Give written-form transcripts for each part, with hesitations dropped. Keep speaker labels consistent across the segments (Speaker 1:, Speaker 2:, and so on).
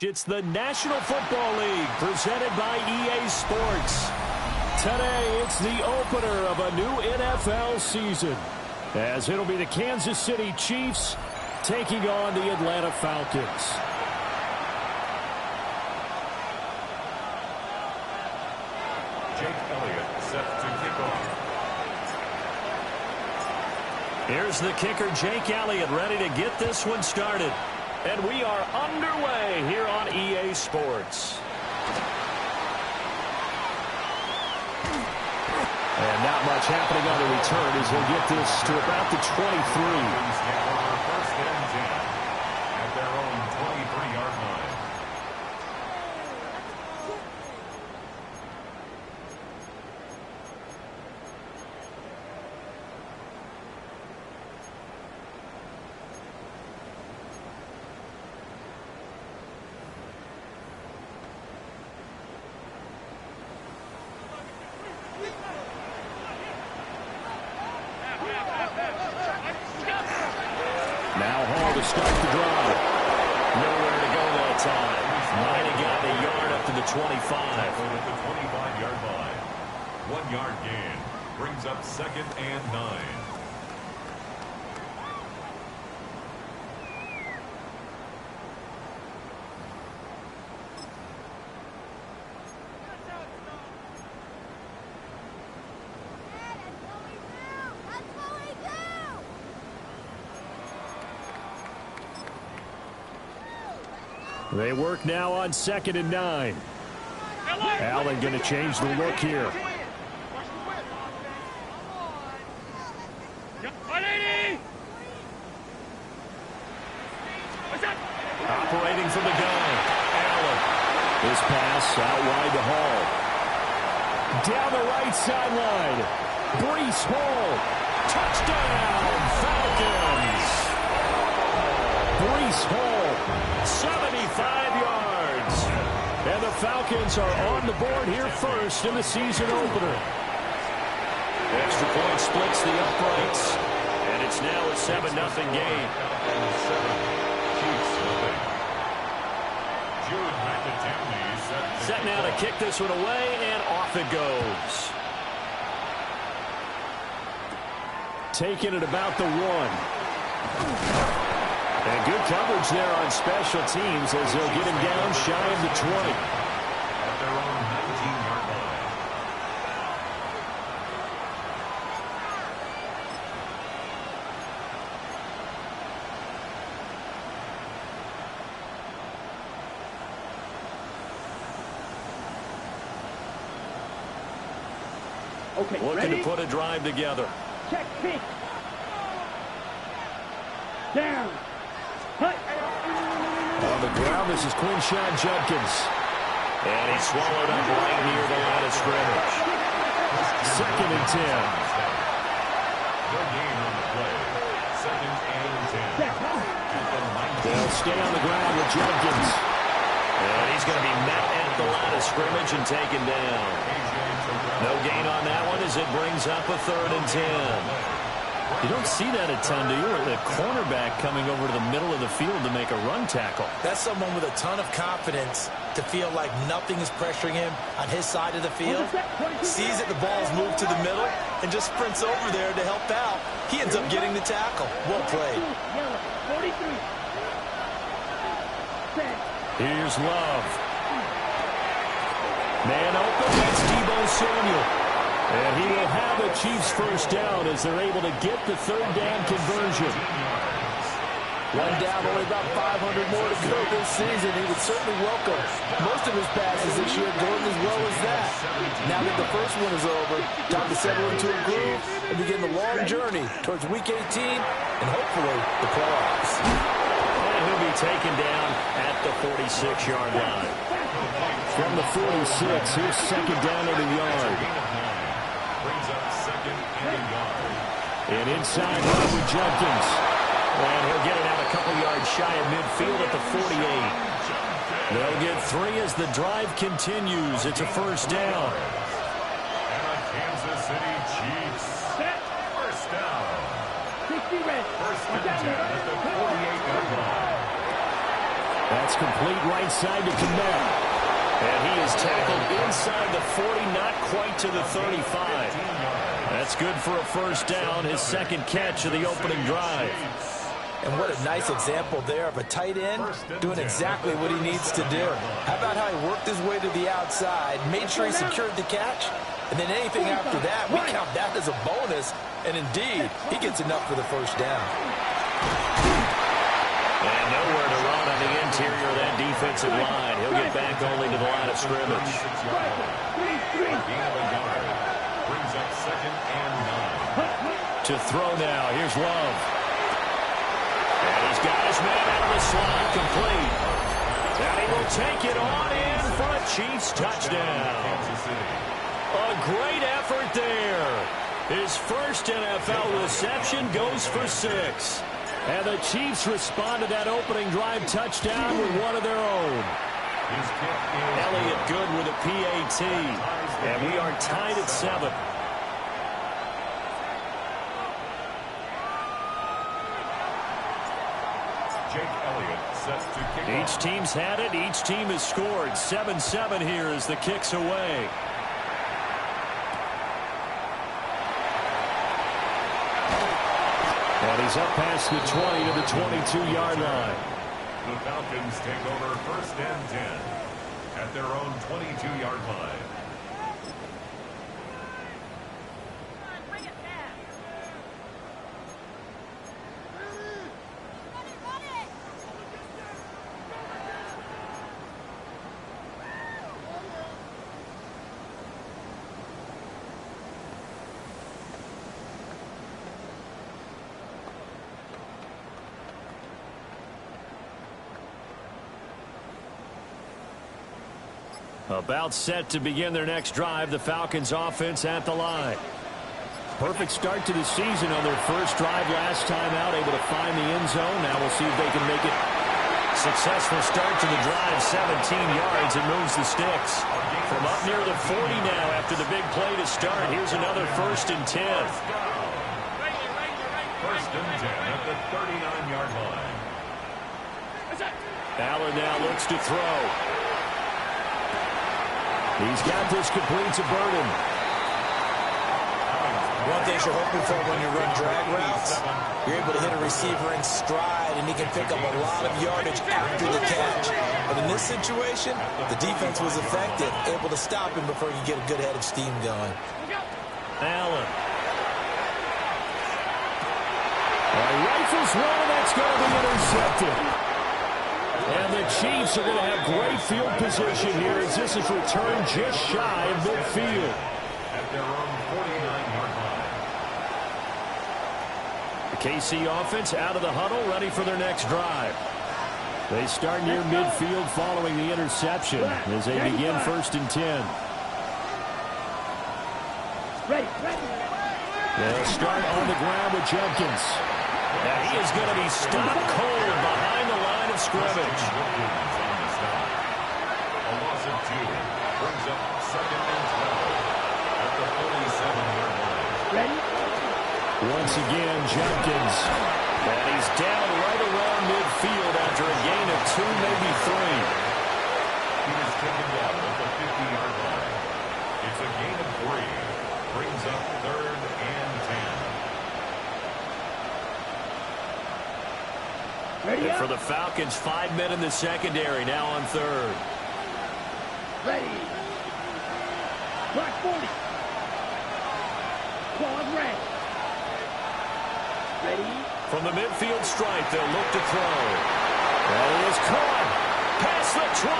Speaker 1: It's the National Football League presented by EA Sports. Today, it's the opener of a new NFL season, as it'll be the Kansas City Chiefs taking on the Atlanta Falcons.
Speaker 2: Jake Elliott set to kick off.
Speaker 1: Here's the kicker, Jake Elliott, ready to get this one started. And we are underway here on EA Sports. And not much happening on the return as he'll get this to about the 23.
Speaker 2: First and 10 at their own 23-yard line.
Speaker 1: Now Hall to start the drive. Nowhere to go that time. Might have gotten a yard up to the 25.
Speaker 2: At the 25-yard line. 1 yard gain brings up 2nd and 9.
Speaker 1: They work now on 2nd and 9. Allen going to change the look here. Operating from the gun. Allen. His pass out wide to Hall. Down the right sideline. Breece Hall. Touchdown, Falcons. Breece Hall, 75 yards. And the Falcons are on the board here first in the season opener. Extra point splits the uprights. And it's now a 7-0 game. Set now to kick this one away, and off it goes. Taking it about the 1. And good coverage there on special teams as they'll get him down shy of the 20.
Speaker 2: At their own 19-yard line.
Speaker 3: Okay,
Speaker 1: looking
Speaker 3: ready?
Speaker 1: to put a drive together.
Speaker 3: Check, kick. Down.
Speaker 1: On the ground, this is Quinshawn Judkins. And he's swallowed up right near the line of scrimmage. 2nd and 10.
Speaker 2: No gain on the play. 2nd and 10.
Speaker 1: They'll stay on the ground with Judkins. And he's going to be met at the line of scrimmage and taken down. No gain on that one as it brings up a 3rd and 10. You don't see that a ton, do you? The cornerback coming over to the middle of the field to make a run tackle.
Speaker 4: That's someone with a ton of confidence to feel like nothing is pressuring him on his side of the field. Sees that the ball's moved to the middle and just sprints over there to help out. He ends up getting the tackle. Well played.
Speaker 1: Here's Love. Man open, that's Deebo Samuel. And he will have a Chiefs first down as they're able to get the 3rd down conversion.
Speaker 5: One down, only about 500 more to go this season. He would certainly welcome most of his passes this year going as well as that. Now that the first one is over, time to settle into a groove and begin the long journey towards Week 18 and hopefully the playoffs.
Speaker 1: And he'll be taken down at the 46-yard line. From the 46, here's 2nd down and a yard.
Speaker 2: Brings up 2nd and a yard.
Speaker 1: And inside run with Judkins. And he'll get it out a couple yards shy of midfield at the 48. They'll get 3 as the drive continues. It's a first down.
Speaker 2: And a Kansas City Chiefs. First down.
Speaker 3: 60 red.
Speaker 2: First and 10 at the 48-yard line.
Speaker 1: That's complete right side to Kmet. And he is tackled inside the 40, not quite to the 35. That's good for a first down, his second catch of the opening drive.
Speaker 4: And what a nice example there of a tight end doing exactly what he needs to do. How about how he worked his way to the outside, made sure he secured the catch, and then anything after that, we count that as a bonus. And indeed, he gets enough for the first down.
Speaker 1: And nowhere to run on the interior of that defensive line. He'll get back only to the line of scrimmage.
Speaker 2: Brings up 2nd and 9.
Speaker 1: To throw now, here's Love. And he's got his man out of the slot, complete. And he will take it on in for a Chiefs touchdown. A great effort there. His first NFL reception goes for 6. And the Chiefs respond to that opening drive touchdown with one of their own. Elliott good with a PAT. And we are tied at 7. Each team's had it. Each team has scored. 7-7 here as the kick's away. And he's up past the 20 to the 22-yard line.
Speaker 2: The Falcons take over 1st and 10 at their own 22-yard line.
Speaker 1: About set to begin their next drive. The Falcons offense at the line. Perfect start to the season on their first drive last time out. Able to find the end zone. Now we'll see if they can make it. Successful start to the drive. 17 yards and moves the sticks. From up near the 40 now after the big play to start. Here's another 1st and 10.
Speaker 2: 1st and 10 at the 39-yard line.
Speaker 1: Allen now looks to throw. He's got this complete to Burden.
Speaker 4: One thing you're hoping for when you run drag routes, you're able to hit a receiver in stride, and he can pick up a lot of yardage after the catch. But in this situation, the defense was effective, able to stop him before he could get a good head of steam going.
Speaker 1: Allen. Rifles one, and that's going to be intercepted. And the Chiefs are going to have great field position here as this is returned just shy of midfield.
Speaker 2: At their own 49-yard line.
Speaker 1: The KC offense out of the huddle, ready for their next drive. They start near midfield following the interception as they begin 1st and 10. They'll start on the ground with Jenkins. And he is going to be stopped cold behind the line of scrimmage.
Speaker 2: A loss of 2 brings up 2nd and 12 at the 47-yard line.
Speaker 1: Once again, Jenkins. And he's down right around midfield after a gain of 2, maybe 3.
Speaker 2: He was taken down at the 50-yard line. It's a gain of 3. Brings up 3rd and 10.
Speaker 1: And for the Falcons, 5 men in the secondary, now on 3rd.
Speaker 3: Ready. Mark 40. Claude red. Ready.
Speaker 1: From the midfield stripe, they'll look to throw. And he is caught. Past the 20.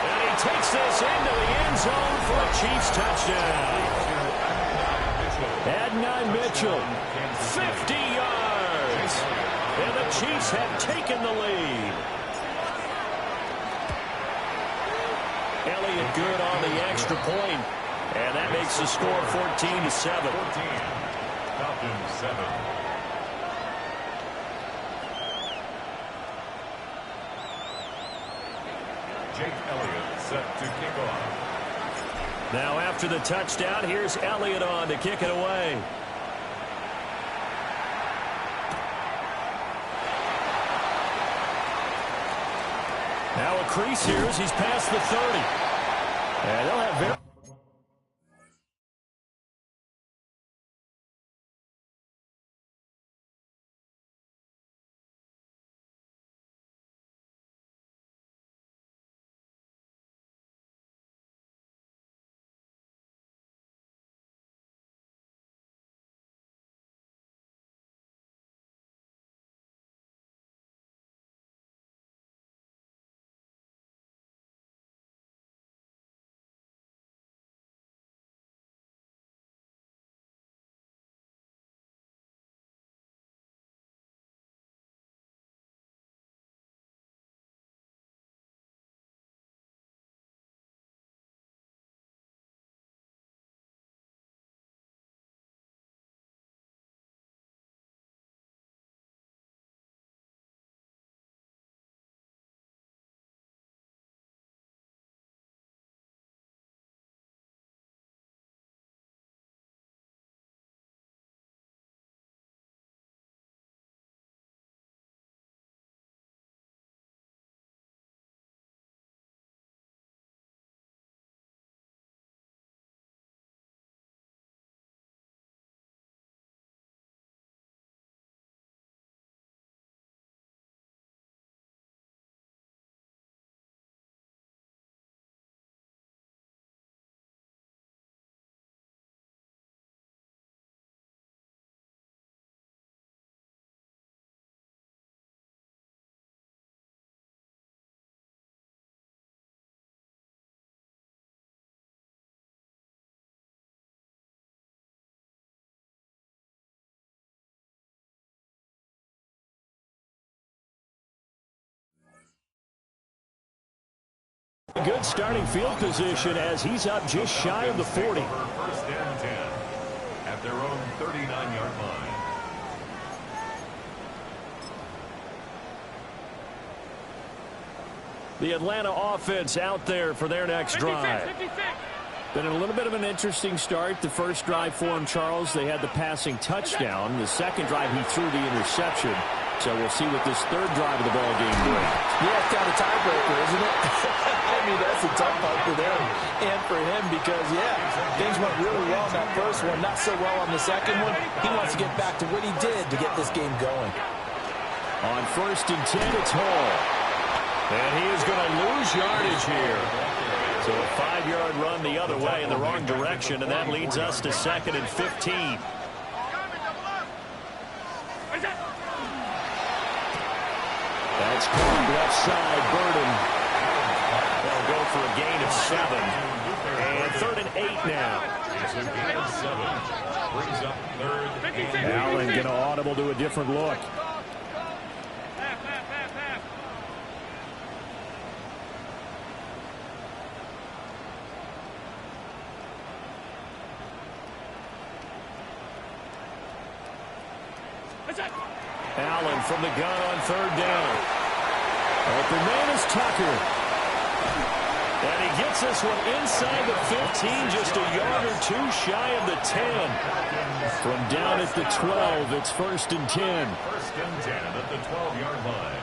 Speaker 1: And he takes this into the end zone for a Chiefs touchdown. Adnan Mitchell, 50 yards. And the Chiefs have taken the lead. Elliott good on the extra point. And that makes the score 14-7.
Speaker 2: Falcons 7. Jake Elliott set to kick off.
Speaker 1: Now after the touchdown, here's Elliott on to kick it away. crease here as he's past the 30. And they'll have very... Good starting field position as he's up just shy of the 40.
Speaker 2: First and 10 at their own 39-yard line.
Speaker 1: The Atlanta offense out there for their next drive.
Speaker 3: 56.
Speaker 1: Been a little bit of an interesting start. The first drive for him, Charles, they had the passing touchdown. The second drive, he threw the interception. So we'll see what this third drive of the ball game brings.
Speaker 5: Yeah, it's kind of tiebreaker, isn't it? I mean, that's a tough part for them and for him because, yeah, things went really well in that first one, not so well on the second one. He wants to get back to what he did to get this game going.
Speaker 1: On first and 10, it's Hall. And he is going to lose yardage here. So a 5-yard run the other way in the wrong direction, and that leads us to 2nd and 15. That's caught left side, Burden. They'll go for a gain of 7. And 3rd and 8 now.
Speaker 2: It's a gain of 7. Brings up 3rd and 8.
Speaker 1: Allen going to audible to a different look. Allen from the gun on 3rd down. Open man is Tucker. And he gets this one inside the 15, just a yard or two shy of the 10. From down at the 12, it's 1st and 10.
Speaker 2: 1st and 10 at the 12-yard line.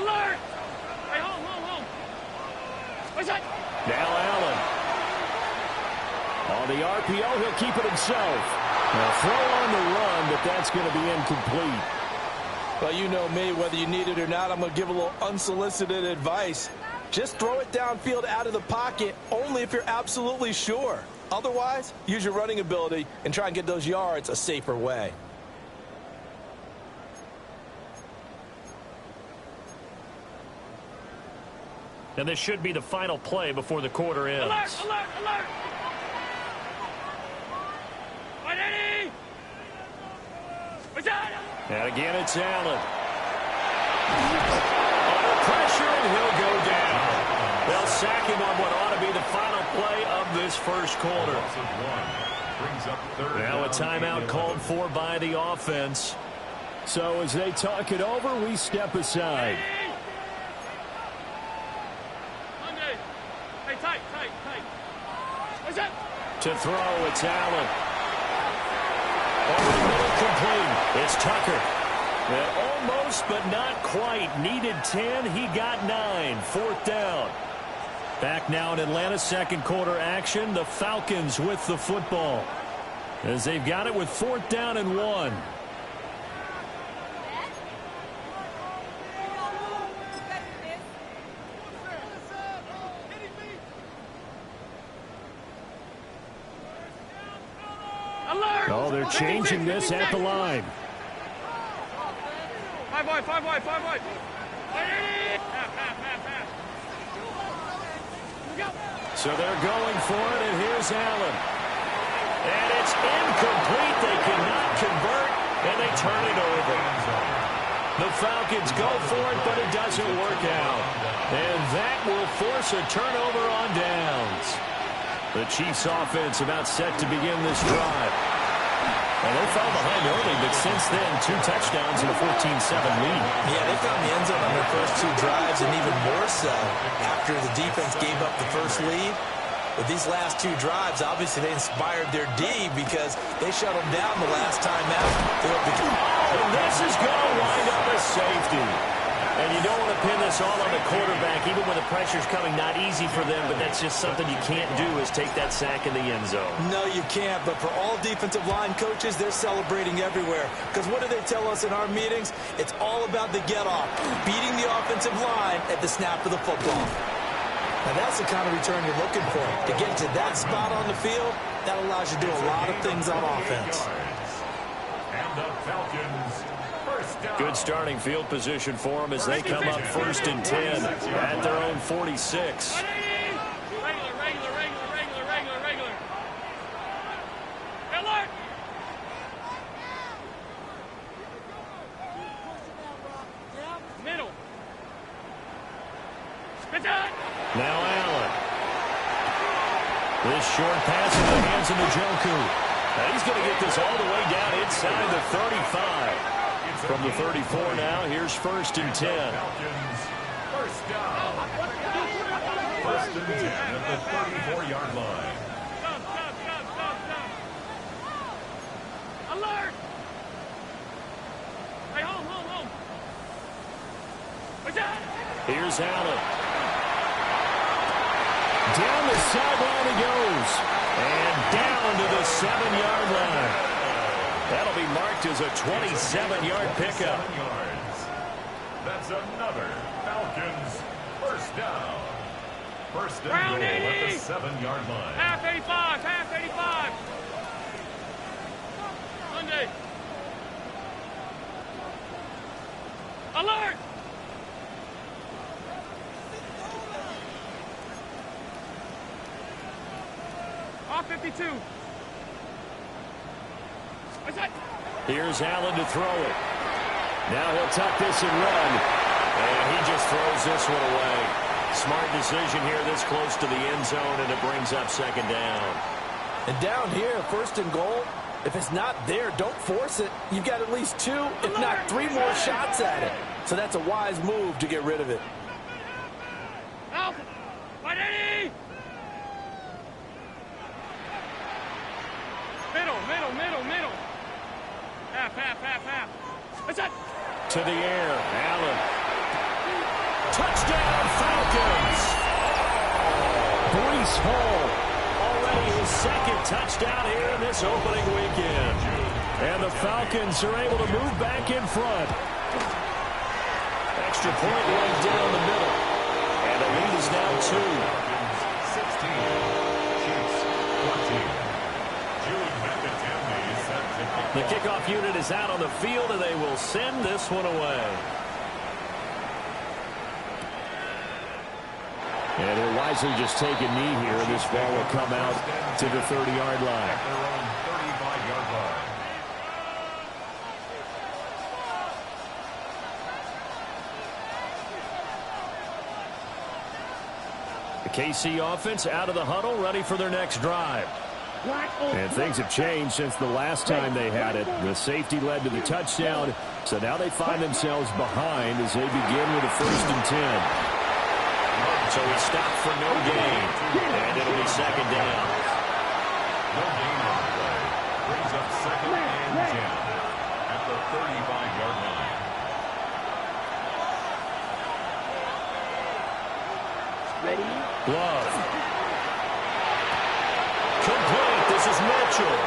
Speaker 3: Alert! Hey, home. What's that?
Speaker 1: Now Allen. On the RPO, he'll keep it himself. Now throw on the run, but that's going to be incomplete.
Speaker 5: Well, you know me, whether you need it or not, I'm going to give a little unsolicited advice. Just throw it downfield out of the pocket, only if you're absolutely sure. Otherwise, use your running ability and try and get those yards a safer way.
Speaker 1: And this should be the final play before the quarter ends.
Speaker 3: Alert!
Speaker 1: And again, it's Allen. Under pressure, and he'll go down. They'll sack him on what ought to be the final play of this first quarter. Now a timeout called for by the offense. So as they talk it over, we step aside.
Speaker 3: Hey, tight. What's that?
Speaker 1: To throw, it's Allen. Over the middle, complete. It's Tucker. Almost, but not quite. Needed 10. He got 9. 4th down. Back now in Atlanta, second quarter action. The Falcons with the football, as they've got it with 4th down and 1. Oh, they're changing this at the line.
Speaker 3: 5 wide, 5 wide, 5 wide.
Speaker 1: So they're going for it, and here's Allen. And it's incomplete. They cannot convert, and they turn it over. The Falcons go for it, but it doesn't work out. And that will force a turnover on downs. The Chiefs offense about set to begin this drive. And they fell behind early, but since then, 2 touchdowns and a 14-7 lead.
Speaker 4: Yeah, they found the end zone on their first 2 drives, and even more so after the defense gave up the first lead. But these last 2 drives, obviously they inspired their D because they shut them down the last time out.
Speaker 1: Oh, this is going to wind up as safety. And you don't want to pin this all on the quarterback, even when the pressure's coming. Not easy for them, but that's just something you can't do, is take that sack in the end zone.
Speaker 4: No, you can't. But for all defensive line coaches, they're celebrating everywhere. Because what do they tell us in our meetings? It's all about the get-off, beating the offensive line at the snap of the football. Now, that's the kind of return you're looking for. To get to that spot on the field, that allows you to do a lot of things on offense.
Speaker 2: And the Falcons, first down.
Speaker 1: Good starting field position for them as they come up 1st and 10 at their own 46.
Speaker 3: Regular. Alert! Middle. Spit out!
Speaker 1: Now Allen. This short pass in the hands of Njoku. Now he's going to get this all the way down inside the 35. From the 34 now, here's 1st and 10.
Speaker 2: Falcons, first down. 1st and 10 at the 34-yard line.
Speaker 3: Stop. Alert! Hey, home. What's that?
Speaker 1: Here's Allen. Down the sideline he goes. And down to the 7-yard line. That'll be marked as a 27-yard pickup.
Speaker 2: 7 yards. That's another Falcons first down. 1st and goal at the 7-yard line.
Speaker 3: Half 85. Sunday. Alert! Off 52. What's that?
Speaker 1: Here's Allen to throw it. Now he'll tuck this and run. And he just throws this one away. Smart decision here this close to the end zone, and it brings up 2nd down.
Speaker 5: And down here, 1st and goal, if it's not there, don't force it. You've got at least 2, if not 3 more shots at it. So that's a wise move to get rid of it.
Speaker 3: Help! Fight Eddie! Middle. Half. What's that?
Speaker 1: To the air, Allen. Touchdown, Falcons! Breece Hall, already his 2nd touchdown here in this opening weekend. And the Falcons are able to move back in front. Extra point right down the middle. And the lead is now 2.
Speaker 2: 16. Chiefs 14.
Speaker 1: The kickoff unit is out on the field, and they will send this one away. And they'll wisely just take a knee here, and this ball will come out to the 30-yard line.
Speaker 2: At their own 35-yard line.
Speaker 1: The KC offense out of the huddle, ready for their next drive. And things have changed since the last time they had it. The safety led to the touchdown, so now they find themselves behind as they begin with a 1st and 10. So he stopped for no gain, and it'll be 2nd down.
Speaker 2: No gain on the play. Brings up 2nd and 10 at the 35-yard line.
Speaker 1: Love. Complete. This is Mitchell.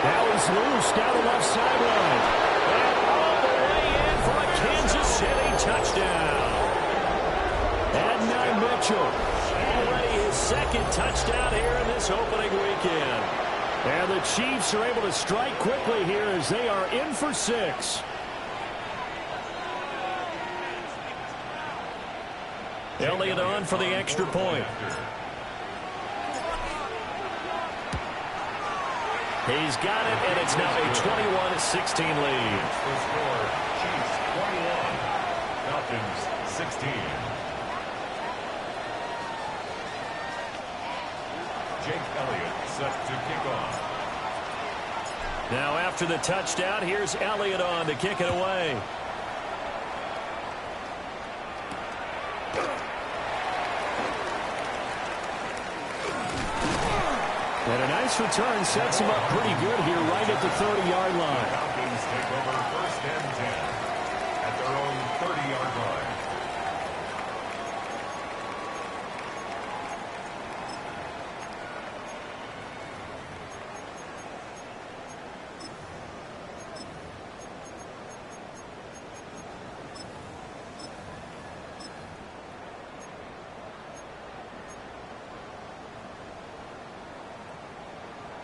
Speaker 1: Now he's loose down the left sideline. And all the way in for a Kansas City touchdown. Adonai Mitchell. Already his second touchdown here in this opening weekend. And the Chiefs are able to strike quickly here as they are in for 6. Elliott on for the extra point. He's got it, and it's now a 21-16 lead.
Speaker 2: The score, Chiefs 21, Falcons 16. Jake Elliott set to kick off.
Speaker 1: Now after the touchdown, here's Elliott on to kick it away. And a nice return sets him up pretty good here right at the 30-yard line.
Speaker 2: Falcons take over 1st and 10 at their own 30-yard line.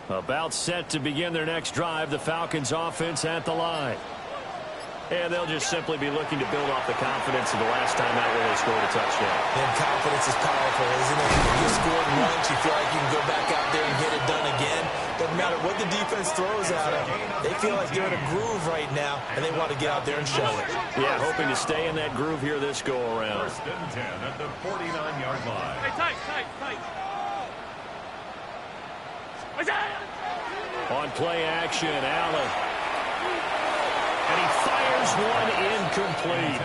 Speaker 1: About set to begin their next drive, the Falcons offense at the line. And they'll just simply be looking to build off the confidence of the last time out where they scored a touchdown.
Speaker 4: And confidence is powerful, isn't it? You scored once, you feel like you can go back out there and get it done again. Doesn't matter what the defense throws at them. They feel like they're in a groove right now, and they want to get out there and show it.
Speaker 1: Yeah, hoping to stay in that groove here this go-around.
Speaker 2: 1st and 10 at the 49-yard line.
Speaker 3: Hey, tight.
Speaker 1: On play action, Allen. And he fires one incomplete.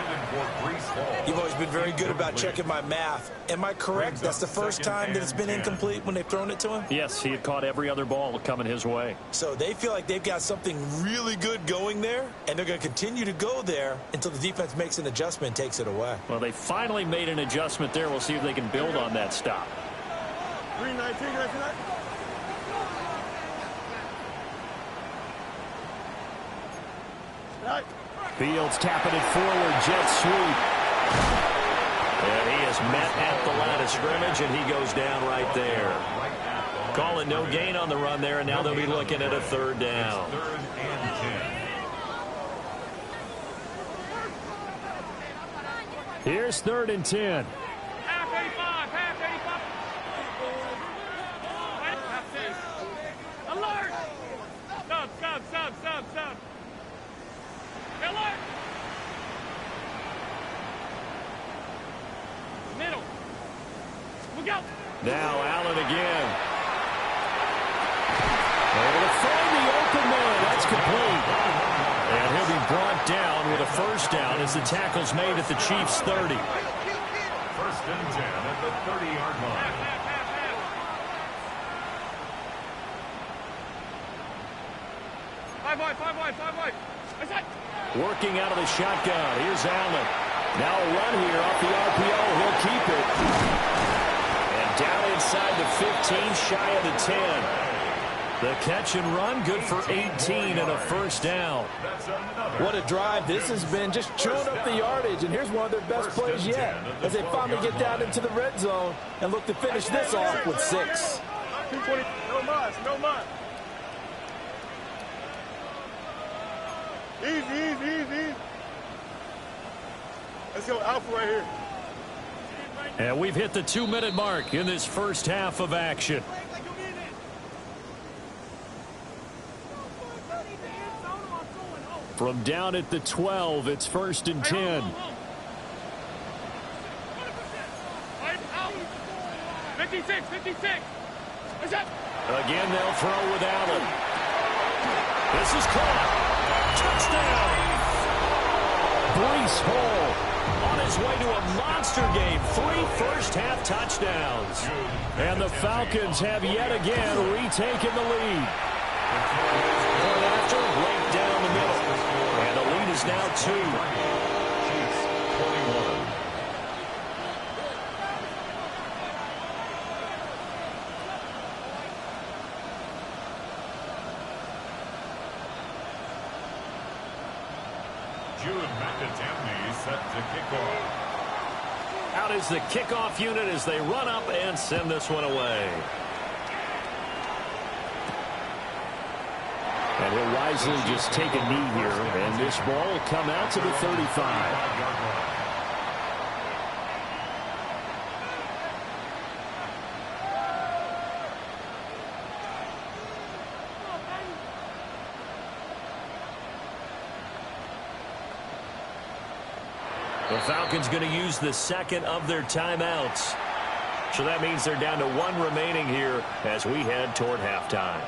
Speaker 4: You've always been very good about checking my math. Am I correct? That's the first time that it's been incomplete when they've thrown it to him?
Speaker 1: Yes, he had caught every other ball coming his way.
Speaker 4: So they feel like they've got something really good going there, and they're going to continue to go there until the defense makes an adjustment and takes it away.
Speaker 1: Well, they finally made an adjustment there. We'll see if they can build on that stop.
Speaker 3: 3-9.
Speaker 1: Fields tapping it forward, jet sweep. And he is met at the line of scrimmage, and he goes down right there. Calling no gain on the run there, and now they'll be looking at a 3rd down.
Speaker 2: 3rd and 10.
Speaker 1: Here's 3rd and 10.
Speaker 3: Half 85. Half 10. Alert! Sub. Alert! Middle. Look out!
Speaker 1: Now Allen again. Able to find the open man. That's complete. And he'll be brought down with a 1st down as the tackle's made at the Chiefs' 30.
Speaker 2: 1st and 10 at the 30-yard line.
Speaker 3: Five wide.
Speaker 1: Working out of the shotgun. Here's Allen. Now a run here off the RPO. He'll keep it. And down inside the 15, shy of the 10. The catch and run, good for 18 and a 1st down.
Speaker 5: What a drive this has been, just chewing up the yardage. And here's one of their best plays yet as they finally get down into the red zone and look to finish this off with 6.
Speaker 3: 220. No mud. Easy. Let's go Alpha right here.
Speaker 1: And we've hit the 2-minute mark in this first half of action. From down at the 12, it's 1st and 10.
Speaker 3: 56.
Speaker 1: Again, they'll throw with Allen. This is caught. Touchdown. Breece Hall on his way to a monster game. 3 first-half touchdowns. And the Falcons have yet again retaken the lead. Point after, right down the middle. And the lead is now 2.
Speaker 2: Chiefs 21. Set to kick off.
Speaker 1: Out is the kickoff unit as they run up and send this one away. And he'll wisely just take a knee here, and this ball will come out to the 35. The Falcons going to use the second of their timeouts. So that means they're down to one remaining here as we head toward halftime.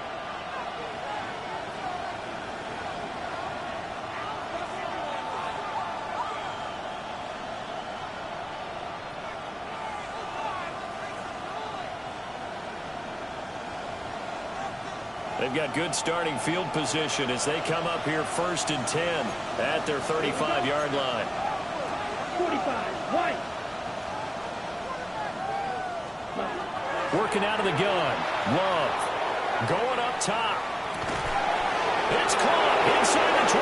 Speaker 1: They've got good starting field position as they come up here 1st and 10 at their 35-yard line.
Speaker 3: 45, white.
Speaker 1: Working out of the gun. Love. Going up top. It's caught inside the 25.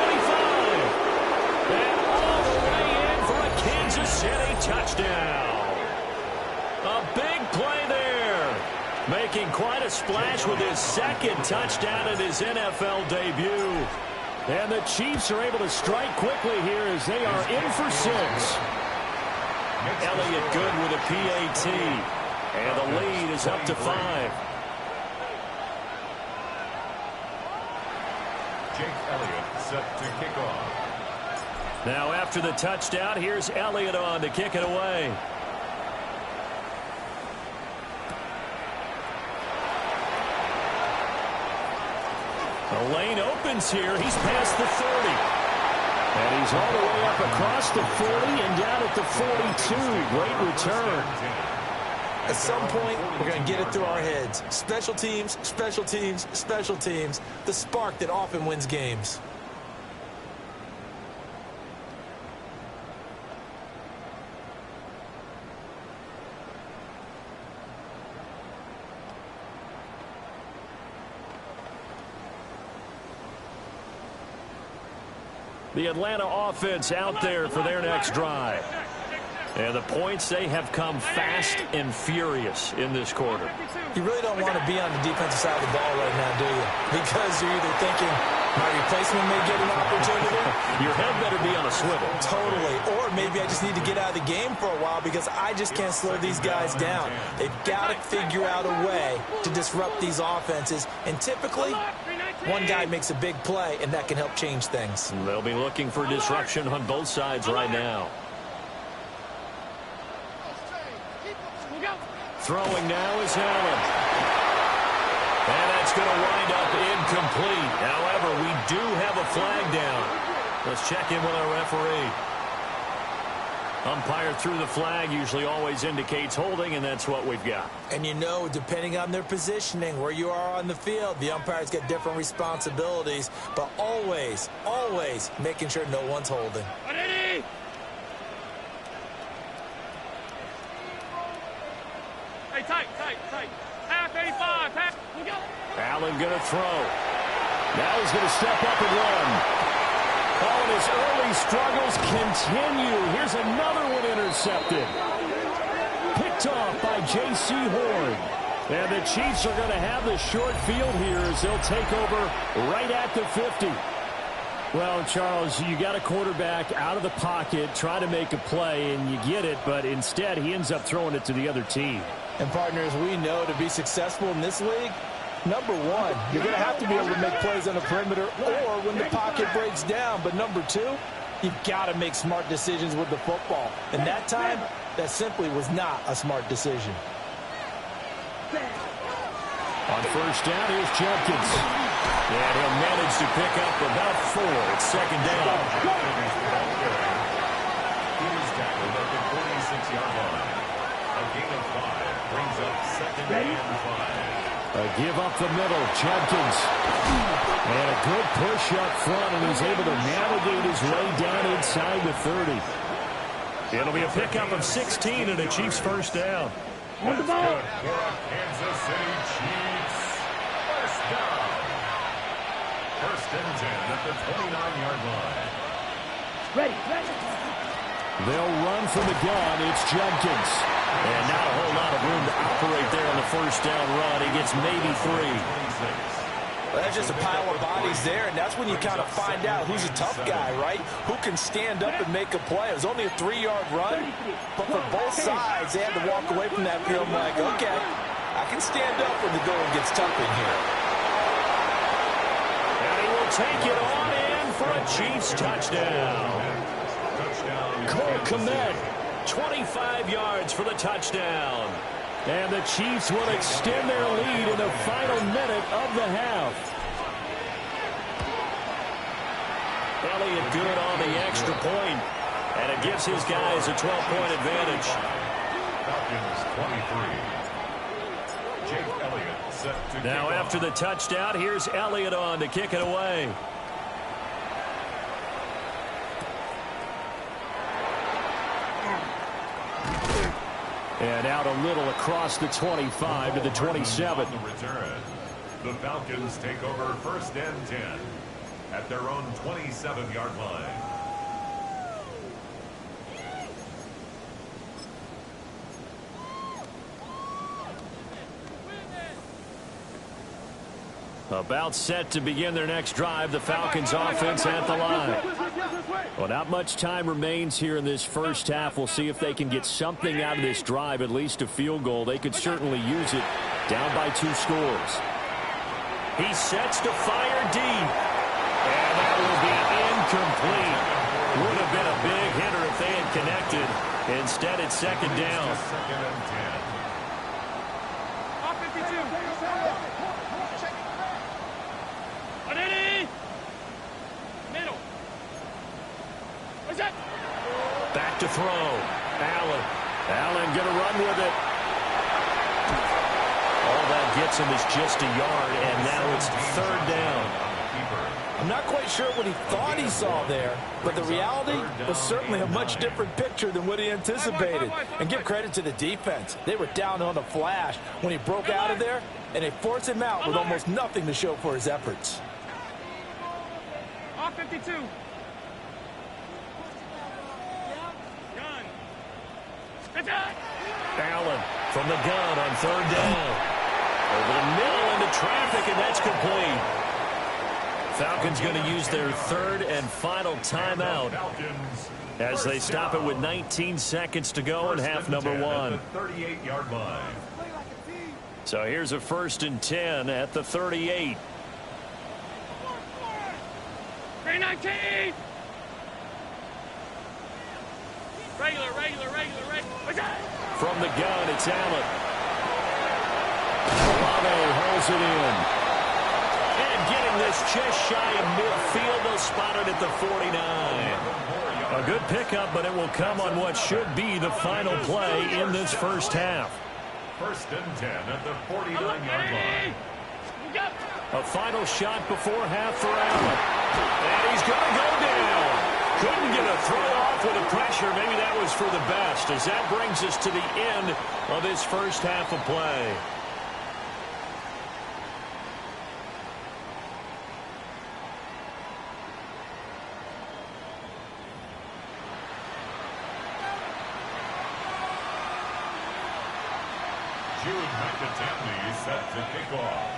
Speaker 1: And all the way in for a Kansas City touchdown. A big play there. Making quite a splash with his second touchdown in his NFL debut. And the Chiefs are able to strike quickly here as they are in for 6. Elliott good with a PAT. And the lead is up to 5.
Speaker 2: Jake Elliott set to kick off.
Speaker 1: Now after the touchdown, here's Elliott on to kick it away. The lane opens here. He's past the 30. And he's all the way up across the 40 and down at the 42. Great return.
Speaker 4: At some point, we're going to get it through our heads. Special teams, special teams, special teams. The spark that often wins games.
Speaker 1: The Atlanta offense out there for their next drive. And the points, they have come fast and furious in this quarter.
Speaker 4: You really don't want to be on the defensive side of the ball right now, do you? Because you're either thinking, my replacement may get an opportunity.
Speaker 1: Your head better be on a swivel.
Speaker 4: Totally. Or maybe I just need to get out of the game for a while because I just can't slow these guys down. They've got to figure out a way to disrupt these offenses. And typically, one guy makes a big play, and that can help change things.
Speaker 1: They'll be looking for disruption on both sides right now. Throwing now is Allen. And that's going to wind up incomplete. However, we do have a flag down. Let's check in with our referee. Umpire threw the flag, usually always indicates holding, and that's what we've got.
Speaker 4: And you know, depending on their positioning, where you are on the field, the umpires get different responsibilities, but always, always making sure no one's holding.
Speaker 3: Hey, tight. Half 85, half. We go.
Speaker 1: Allen going to throw. Now he's going to step up and run. Oh, and his early struggles continue. Here's another one intercepted. Picked off by J.C. Horn. And the Chiefs are going to have the short field here as they'll take over right at the 50. Well, Charles, you got a quarterback out of the pocket, try to make a play, and you get it, but instead he ends up throwing it to the other team.
Speaker 4: And partners, we know to be successful in this league, number one, you're going to have to be able to make plays on the perimeter or when the pocket breaks down. But number two, you've got to make smart decisions with the football. And that time, that simply was not a smart decision.
Speaker 1: On first down, here's Jenkins. And he'll manage to pick up about 4. It's second down.
Speaker 2: He's tackled at the 46-yard line. A gain of 5 brings up second and 5.
Speaker 1: A give up the middle, Jenkins. And a good push up front, and he's able to navigate his way down inside the 30. It'll be a pickup of 16 and a Chiefs first down.
Speaker 3: On the ball.
Speaker 2: Kansas City Chiefs. First down. First and 10 at the 29-yard line.
Speaker 3: Ready.
Speaker 1: They'll run from the gun. It's Judkins. And not a whole lot of room to operate there on the first down run. He gets maybe 3.
Speaker 4: Well, that's just a pile of bodies there, and that's when you kind of find out who's a tough guy, right? Who can stand up and make a play. It was only a 3-yard run, but for both sides, they had to walk away from that field like, okay, I can stand up when the going gets tough in here.
Speaker 1: And he will take it on in for a Chiefs touchdown. Cole Kmet, 25 yards for the touchdown. And the Chiefs will extend their lead in the final minute of the half. Elliott good on the extra point, and it gives his guys a 12-point advantage.
Speaker 2: Falcons 23. Jake Elliott set to
Speaker 1: Now
Speaker 2: kick
Speaker 1: after
Speaker 2: off.
Speaker 1: the touchdown, here's Elliott on to kick it away. And out a little across the 25 to the 27.
Speaker 2: On the return, the Falcons take over 1st and 10 at their own 27-yard line.
Speaker 1: About set to begin their next drive, the Falcons offense at the line. Well, not much time remains here in this first half. We'll see if they can get something out of this drive, at least a field goal. They could certainly use it, down by 2 scores. He sets to fire deep, and that will be incomplete. Would have been a big hitter if they had connected. Instead, it's 2nd down.
Speaker 2: 2nd and 10.
Speaker 3: Off 52. Middle. What's that?
Speaker 1: Back to throw. Allen. Allen going to run with it. All that gets him is just a yard, and now it's 3rd down.
Speaker 4: I'm not quite sure what he thought he saw there, but the reality was certainly a much different picture than what he anticipated. And give credit to the defense. They were down on the flash when he broke out of there, and they forced him out with almost nothing to show for his efforts.
Speaker 3: Off 52. Gun. Attack.
Speaker 1: Allen from the gun on 3rd down. Over the middle into traffic, and that's complete. Falcons going to use their 3rd and final timeout as they stop it with 19 seconds to go in half number 1.
Speaker 2: 38-yard line.
Speaker 1: So here's a 1st and 10 at the 38.
Speaker 3: 319. Regular. What's that?
Speaker 1: From the gun, it's Allen. Olave holds it in. And getting this just shy of midfield, they'll spot it at the 49. A good pickup, but it will come on what should be the final play in this first half.
Speaker 2: 1st and 10 at the 49-yard line.
Speaker 1: A final shot before half for Allen. And he's going to go down. Couldn't get a throw off with the pressure. Maybe that was for the best, as that brings us to the end of this first half of play.
Speaker 2: Set to kick off.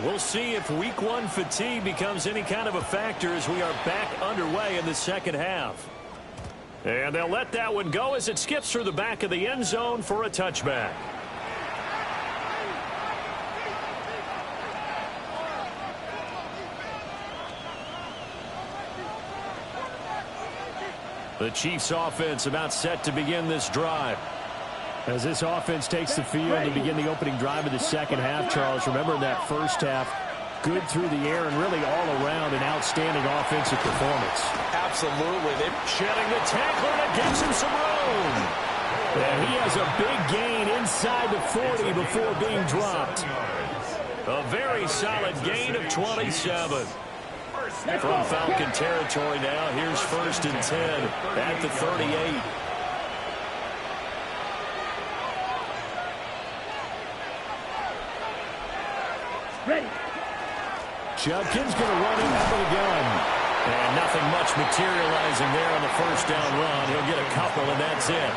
Speaker 1: We'll see if week 1 fatigue becomes any kind of a factor as we are back underway in the second half. And they'll let that one go as it skips through the back of the end zone for a touchback. The Chiefs offense about set to begin this drive. As this offense takes the field to begin the opening drive of the second half, Charles, remember in that first half, good through the air and really all around an outstanding offensive performance.
Speaker 4: Absolutely. They're
Speaker 1: shedding the tackler, and it gives him some room. And he has a big gain inside the 40 before being dropped. A very solid gain of 27. From Falcon territory now, here's 1st and 10 at the 38.
Speaker 3: Ready.
Speaker 1: Judkins going to run in out of the gun. And nothing much much materializing there on the first down run. He'll get a couple, and that's it.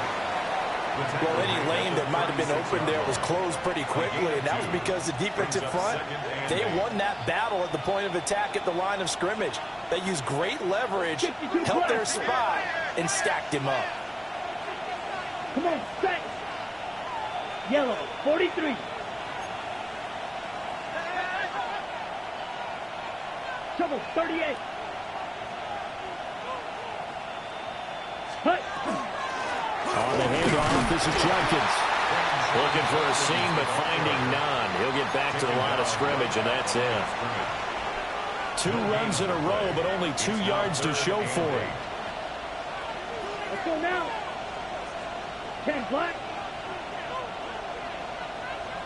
Speaker 4: Well, any lane that might have been open there was closed pretty quickly, and that was because the defensive front, they won that battle at the point of attack at the line of scrimmage. They used great leverage, held their spot, and stacked him up.
Speaker 6: Come on, set. Yellow, 43. Trouble, 38. Cut.
Speaker 1: On the handoff, this is Jenkins. Looking for a seam, but finding none. He'll get back to the line of scrimmage, and that's it. 2 runs in a row, but only 2 yards to show for it.
Speaker 6: Let's go now. 10 black.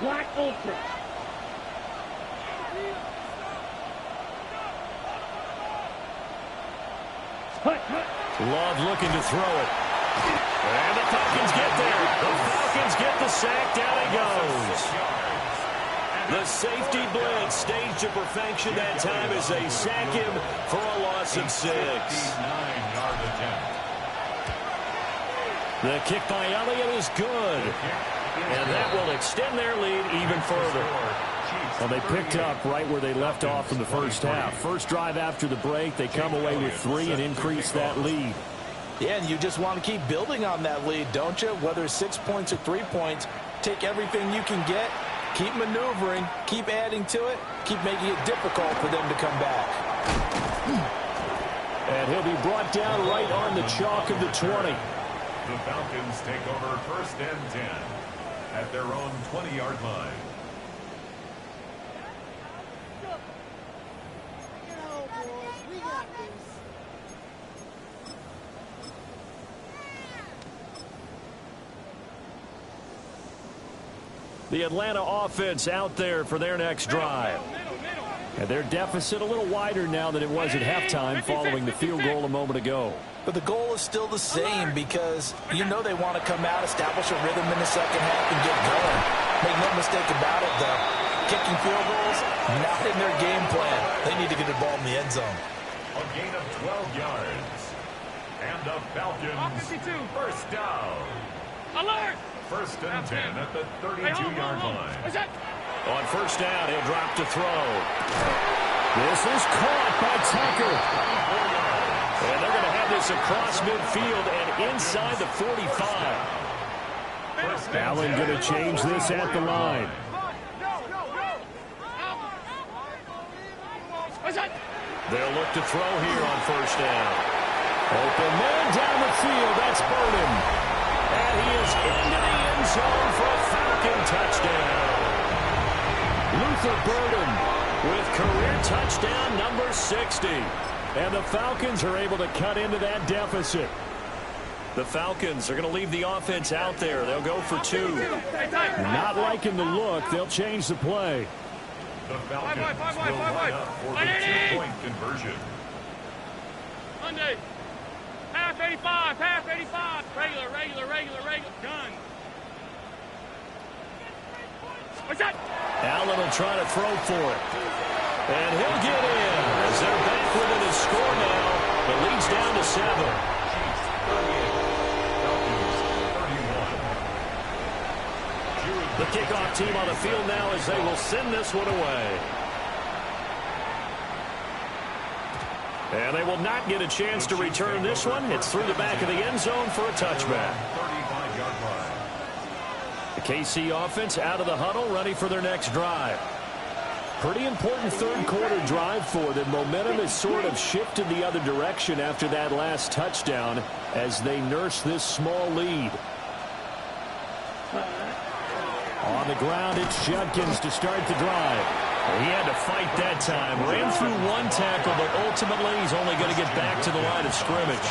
Speaker 6: Black ultra.
Speaker 1: Love looking to throw it. And the Falcons get there. The Falcons get the sack. Down he goes. The safety blitz staged to perfection that time as they sack him for a loss of 6. The kick by Elliott is good. And that will extend their lead even further.
Speaker 7: Well, they picked up right where they left off in the first half. First drive after the break, they come away with 3 and increase that lead.
Speaker 4: Yeah, and you just want to keep building on that lead, don't you? Whether it's 6 points or 3 points, take everything you can get, keep maneuvering, keep adding to it, keep making it difficult for them to come back.
Speaker 7: And he'll be brought down right on the chalk of the 20.
Speaker 2: The Falcons take over 1st and 10 at their own 20-yard line.
Speaker 7: The Atlanta offense out there for their next drive. And their deficit a little wider now than it was at halftime following the field goal a moment ago.
Speaker 4: But the goal is still the same because you know they want to come out, establish a rhythm in the second half, and get going. Make no mistake about it, though. Kicking field goals, not in their game plan. They need to get the ball in the end zone.
Speaker 2: A gain of 12 yards. And the Falcons, 1st down.
Speaker 3: Alert!
Speaker 2: 1st and 10 at the 32-yard line.
Speaker 1: On 1st down, he'll drop to throw. This is caught by Tucker. And they're going to have this across midfield and inside the 45.
Speaker 7: Allen going to change this at the line.
Speaker 1: They'll look to throw here on 1st down. Open man down the field. That's Burden. And he is into the end zone for a Falcon touchdown. Luther Burden with career touchdown number 60.
Speaker 7: And the Falcons are able to cut into that deficit.
Speaker 1: The Falcons are going to leave the offense out there. They'll go for 2.
Speaker 7: Not liking the look. They'll change the play.
Speaker 2: The Falcons will line up for the 2-point conversion.
Speaker 3: Monday. Half 85, half 85. Regular. Gun. What's that?
Speaker 1: Allen will try to throw for it. And he'll get in as they're back within a score now. The lead's down to 7. The kickoff team on the field now as they will send this one away. And they will not get a chance to return this one. It's through the back of the end zone for a touchback. The KC offense out of the huddle, ready for their next drive. Pretty important third quarter drive for them. Momentum has sort of shifted the other direction after that last touchdown as they nurse this small lead.
Speaker 7: On the ground, it's Jenkins to start the drive.
Speaker 1: He had to fight that time. Ran through one tackle, but ultimately he's only going to get back to the line of scrimmage.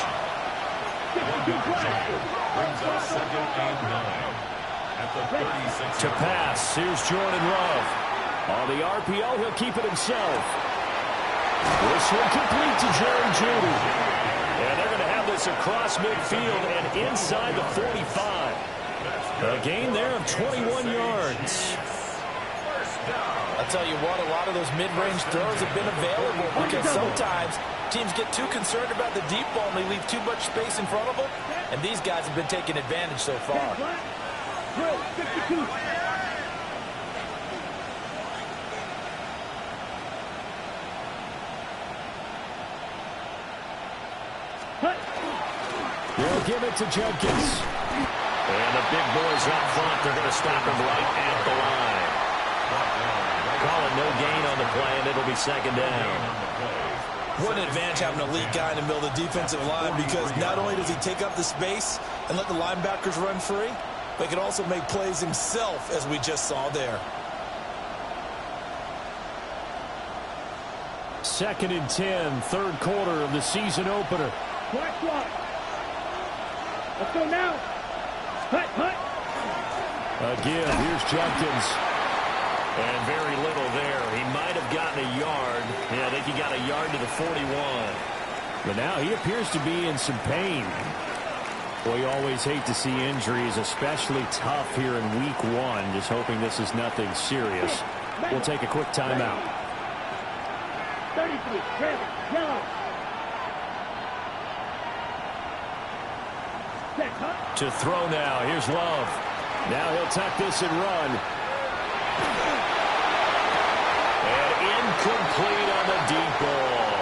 Speaker 2: Brings up 2nd and 9 at the 36.
Speaker 7: To pass, here's Jordan Love. On the RPO, he'll keep it himself. This one complete to Jerry Jeudy.
Speaker 1: And they're going to have this across midfield and inside the 45. A gain there of 21 yards.
Speaker 4: I'll tell you what, a lot of those mid-range throws have been available because sometimes
Speaker 5: teams get too concerned about the deep ball and they leave too much space in front of them. And these guys have been taking advantage so far.
Speaker 6: Drill 52.
Speaker 7: They'll give it to Jenkins.
Speaker 1: And the big boys up front, they're going to stop him right at the line. Call it no gain on the play, and it'll be second down.
Speaker 4: What an advantage having an elite guy in the middle of the defensive line, because not only does he take up the space and let the linebackers run free, but he can also make plays himself, as we just saw there.
Speaker 7: Second and 10, third quarter of the season opener.
Speaker 6: Black block. Let's go now. Hut, hut.
Speaker 7: Again, here's Jenkins.
Speaker 1: And very little there. He might have gotten a yard. Yeah, I think he got a yard to the 41.
Speaker 7: But now he appears to be in some pain. Well, you always hate to see injuries, especially tough here in week one. Just hoping this is nothing serious. We'll take a quick timeout.
Speaker 6: 33, red, yellow. Set, hut.
Speaker 7: To throw now. Here's Love. Now he'll tuck this and run.
Speaker 1: And incomplete on the deep ball.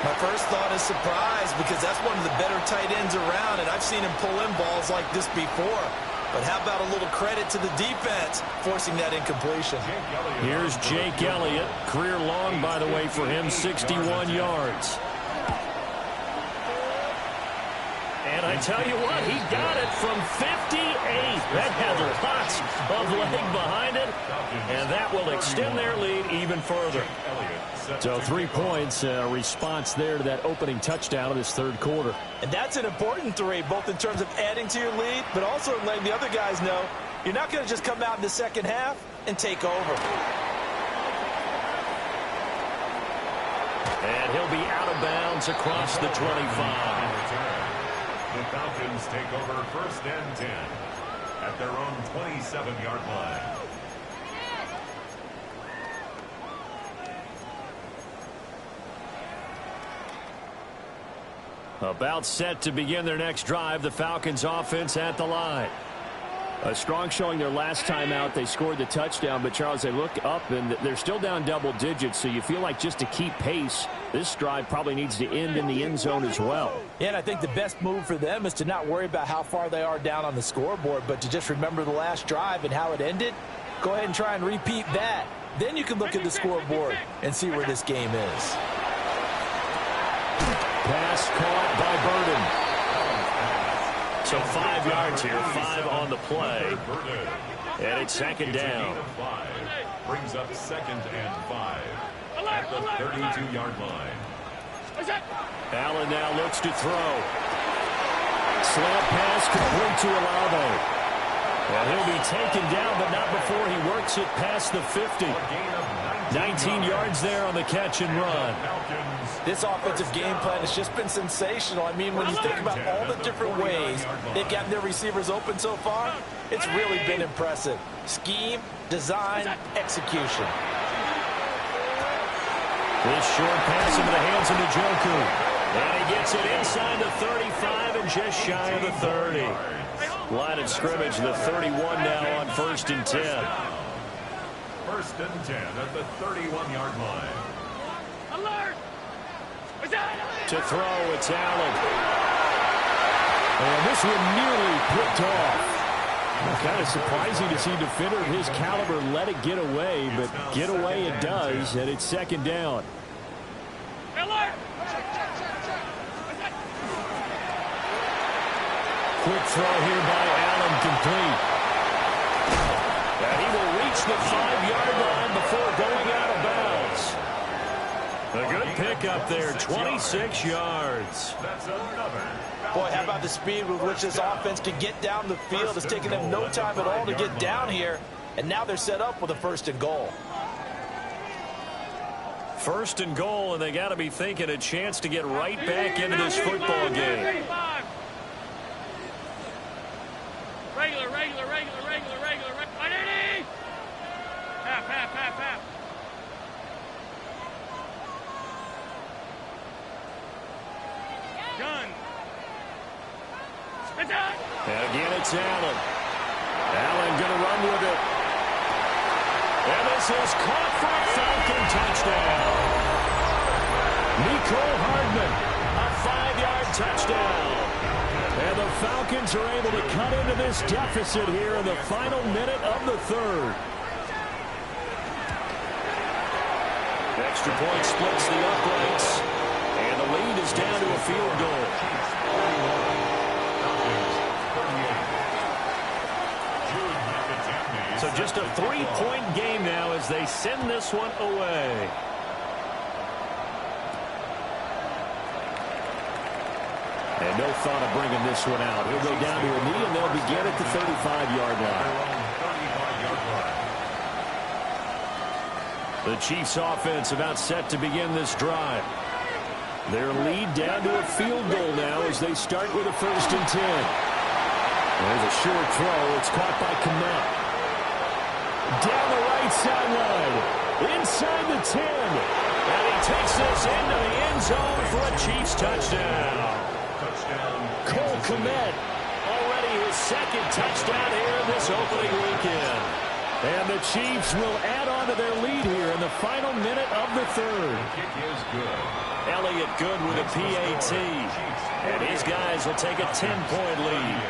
Speaker 4: My first thought is surprise, because that's one of the better tight ends around, and I've seen him pull in balls like this before. But how about a little credit to the defense forcing that incompletion?
Speaker 7: Here's Jake Elliott. Career long, by the way, for him, 61 yards. And I tell you what, he got it from 58. That had lots of leg behind it, and that will extend their lead even further. So 3 points, response there to that opening touchdown of this third quarter.
Speaker 4: And that's an important 3, both in terms of adding to your lead, but also letting the other guys know you're not going to just come out in the second half and take over.
Speaker 1: And he'll be out of bounds across the 25.
Speaker 2: The Falcons take over first and 10 at their own 27-yard line.
Speaker 7: About set to begin their next drive, the Falcons offense at the line. A strong showing their last time out. They scored the touchdown, but Charles, they look up and they're still down double digits, so you feel like just to keep pace, this drive probably needs to end in the end zone as well.
Speaker 5: Yeah, and I think the best move for them is to not worry about how far they are down on the scoreboard, but to just remember the last drive and how it ended. Go ahead and try and repeat that. Then you can look at the scoreboard and see where this game is.
Speaker 7: Pass caught by Burden.
Speaker 1: So 5 yards here, 5 on the play. And it's second down.
Speaker 2: Brings up second and 5 at the 32-yard line.
Speaker 7: Allen now looks to throw. Slant pass complete to Olave. And he'll be taken down, but not before he works it past the 50. 19 yards there on the catch and run.
Speaker 5: This offensive game plan has just been sensational. I mean, when you think about all the different ways they've gotten their receivers open so far, it's really been impressive. Scheme, design, execution.
Speaker 7: This short pass into the hands of Njoku.
Speaker 1: And he gets it inside the 35 and just shy of the 30.
Speaker 7: Line of scrimmage, the 31 now on first and 10.
Speaker 2: First and 10 at the 31-yard line.
Speaker 3: Alert!
Speaker 7: To throw, it's Allen. And this one nearly picked off. Kind of surprising to see a defender of his caliber let it get away, but get away it does, and it's second down.
Speaker 3: Alert!
Speaker 7: Quick throw here by Allen, complete. And he will reach the 5-yard line before going out of bounds. A good pickup there, 26 yards.
Speaker 2: That's another.
Speaker 5: Boy, how about the speed with which this offense can get down the field? It's taken them no time at all to get down here, and now they're set up with a first and goal.
Speaker 7: First and goal, and they got to be thinking a chance to get right back into this football game.
Speaker 3: Regular. Half. Gun. It's out.
Speaker 7: And again, it's Allen. Allen going to run with it. And this is caught for a Falcon touchdown. Nicole Hardman, a 5-yard touchdown. And the Falcons are able to cut into this deficit here in the final minute of the third. Extra point splits the uprights. And the lead is down to a field goal. So just a 3-point game now as they send this one away. And no thought of bringing this one out. He'll go down to a knee, and they'll begin at the 35-yard line. The Chiefs' offense about set to begin this drive. Their lead down to a field goal now as they start with a 1st and 10. There's a short throw. It's caught by Kmet. Down the right sideline. Inside the 10. And he takes this into the end zone for a Chiefs touchdown. Cole Kmet, already his 2nd touchdown here in this opening weekend. And the Chiefs will add on to their lead here in the final minute of the third.
Speaker 2: The kick is good.
Speaker 7: Elliott good with a PAT. And his guys will take a 10-point lead.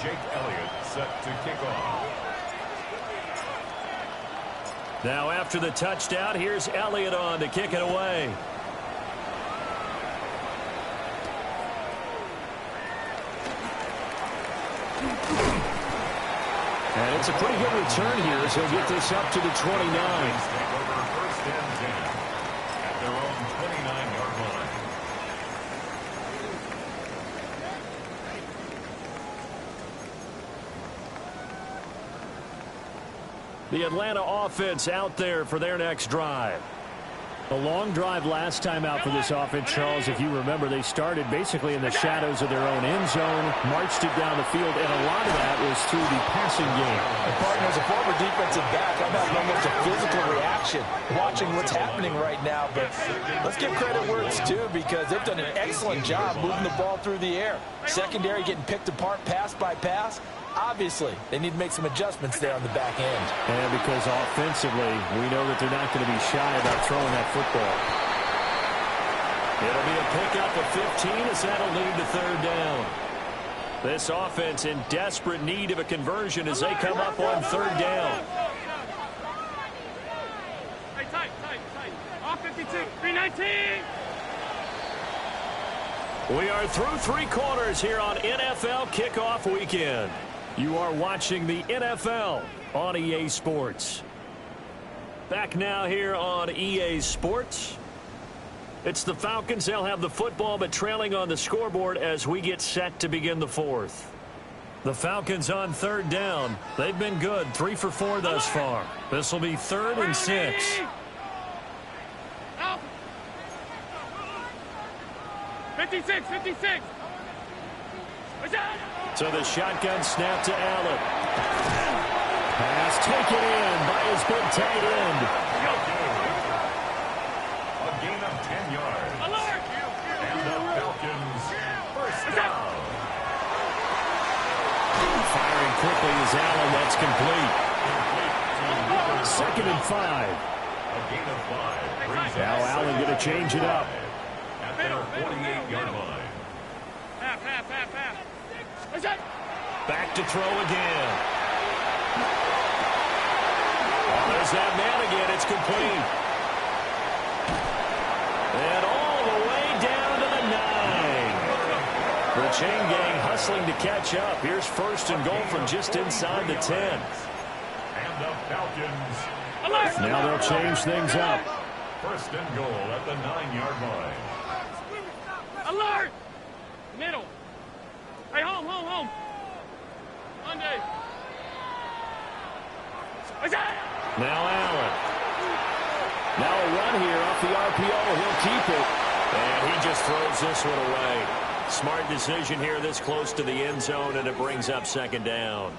Speaker 2: Jake Elliott set to kick off.
Speaker 7: Now after the touchdown, here's Elliott on to kick it away. And it's a pretty good return here as he'll get this up to the 29.
Speaker 2: Take over 1st and 10 at their own 29-yard line.
Speaker 7: The Atlanta offense out there for their next drive. A long drive last time out for this offense, Charles. If you remember, they started basically in the shadows of their own end zone, marched it down the field, and a lot of that was through the passing game.
Speaker 4: And partner, as a former defensive back, I'm having almost a physical reaction watching what's happening right now. But let's give credit where it's due because they've done an excellent job moving the ball through the air. Secondary getting picked apart pass by pass. Obviously, they need to make some adjustments there on the back end.
Speaker 7: And because offensively, we know that they're not going to be shy about throwing that football. It'll be a pickup of 15 as that'll lead to 3rd down. This offense in desperate need of a conversion as they come up on 3rd down.
Speaker 3: Hey, tight. Off 52, 319.
Speaker 7: We are through 3 quarters here on NFL Kickoff Weekend. You are watching the NFL on EA Sports. Back now here on EA Sports. It's the Falcons. They'll have the football, but trailing on the scoreboard as we get set to begin the 4th. The Falcons on 3rd down. They've been good, 3 for 4 thus far. This will be 3rd and 6.
Speaker 3: Out. 56.
Speaker 7: So the shotgun snap to Allen. Pass taken in by his big tight end.
Speaker 2: A gain of 10 yards.
Speaker 3: Alert.
Speaker 2: And the Falcons 1st down.
Speaker 7: Firing quickly is Allen. That's complete. 2nd and 5.
Speaker 2: A gain of 5.
Speaker 7: Now Allen going to change it up.
Speaker 2: At their 48-yard line.
Speaker 3: Half.
Speaker 7: Back to throw again. Oh, there's that man again. It's complete. And all the way down to the 9. The chain gang hustling to catch up. Here's 1st and goal from just inside the 10.
Speaker 2: And the Falcons.
Speaker 3: Alert.
Speaker 7: Now they'll change things up.
Speaker 2: 1st and goal at the 9-yard line.
Speaker 3: Alert. Middle. Hey, home. Monday.
Speaker 7: Now Allen. Now a run here off the RPO. He'll keep it. And he just throws this one away. Smart decision here this close to the end zone, and it brings up 2nd down.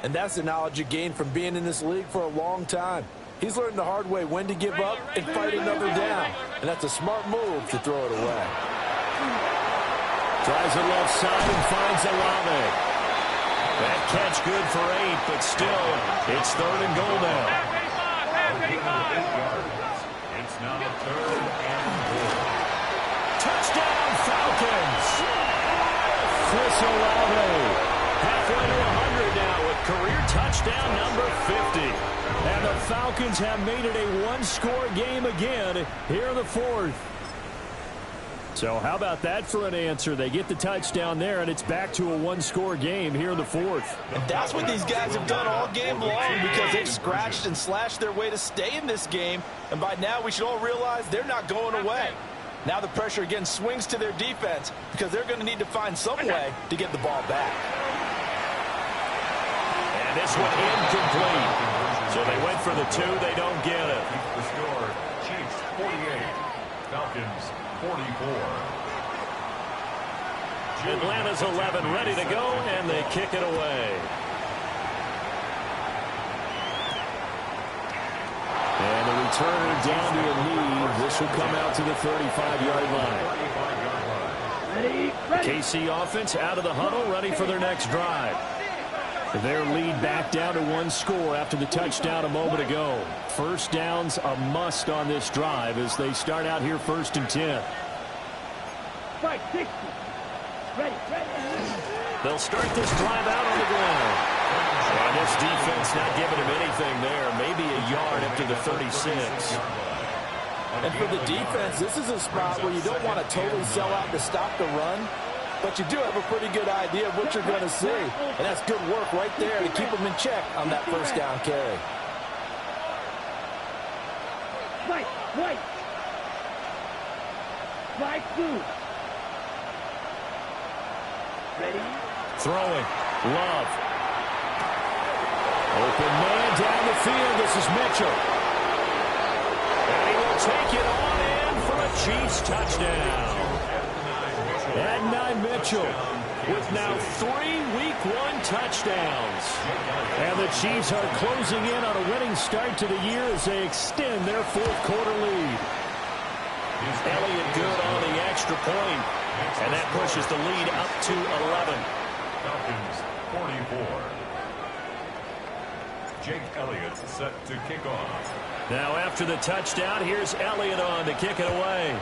Speaker 5: And that's the knowledge you gain from being in this league for a long time. He's learned the hard way when to give up and fight another down. And that's a smart move to throw it away.
Speaker 7: Tries the left side and finds Olave. That catch good for 8, but still, it's 3rd and goal now.
Speaker 2: It's now 3rd and goal.
Speaker 7: Touchdown, Falcons! Chris Olave. Halfway to 100 now with career touchdown number 50. And the Falcons have made it a one-score game again here in the 4th. So how about that for an answer? They get the touchdown there, and it's back to a one-score game here in the 4th.
Speaker 4: And that's what these guys have done all game long because they've scratched and slashed their way to stay in this game. And by now, we should all realize they're not going away. Now the pressure again swings to their defense because they're going to need to find some way to get the ball back.
Speaker 7: And this one incomplete. So they went for the 2. They don't get it.
Speaker 2: The score, Chiefs 48, Falcons 44.
Speaker 7: Atlanta's 11 ready to go, and they kick it away. And the returner down to a knee. This will come out to the 35-yard line. The KC offense out of the huddle, ready for their next drive. Their lead back down to 1 score after the touchdown a moment ago. First down's a must on this drive as they start out here 1st and 10.
Speaker 6: Right, 60. Ready.
Speaker 7: They'll start this drive out on the ground. And this defense not giving him anything there. Maybe a yard up to the 36.
Speaker 5: And for the defense, this is a spot where you don't want to totally sell out to stop the run, but you do have a pretty good idea of what you're going to see. And that's good work right there to keep them in check on that first down carry.
Speaker 6: Right. Slide through. Ready?
Speaker 7: Throwing. Love. Open man down the field. This is Mitchell. And he will take it on in for a Chiefs touchdown. Adonai Mitchell with now 3 Week 1 touchdowns. And the Chiefs are closing in on a winning start to the year as they extend their 4th quarter lead. Elliott good on the extra point, and that pushes the lead up to 11.
Speaker 2: Falcons 44. Jake Elliott set to kick off.
Speaker 7: Now after the touchdown, here's Elliott on to kick it away.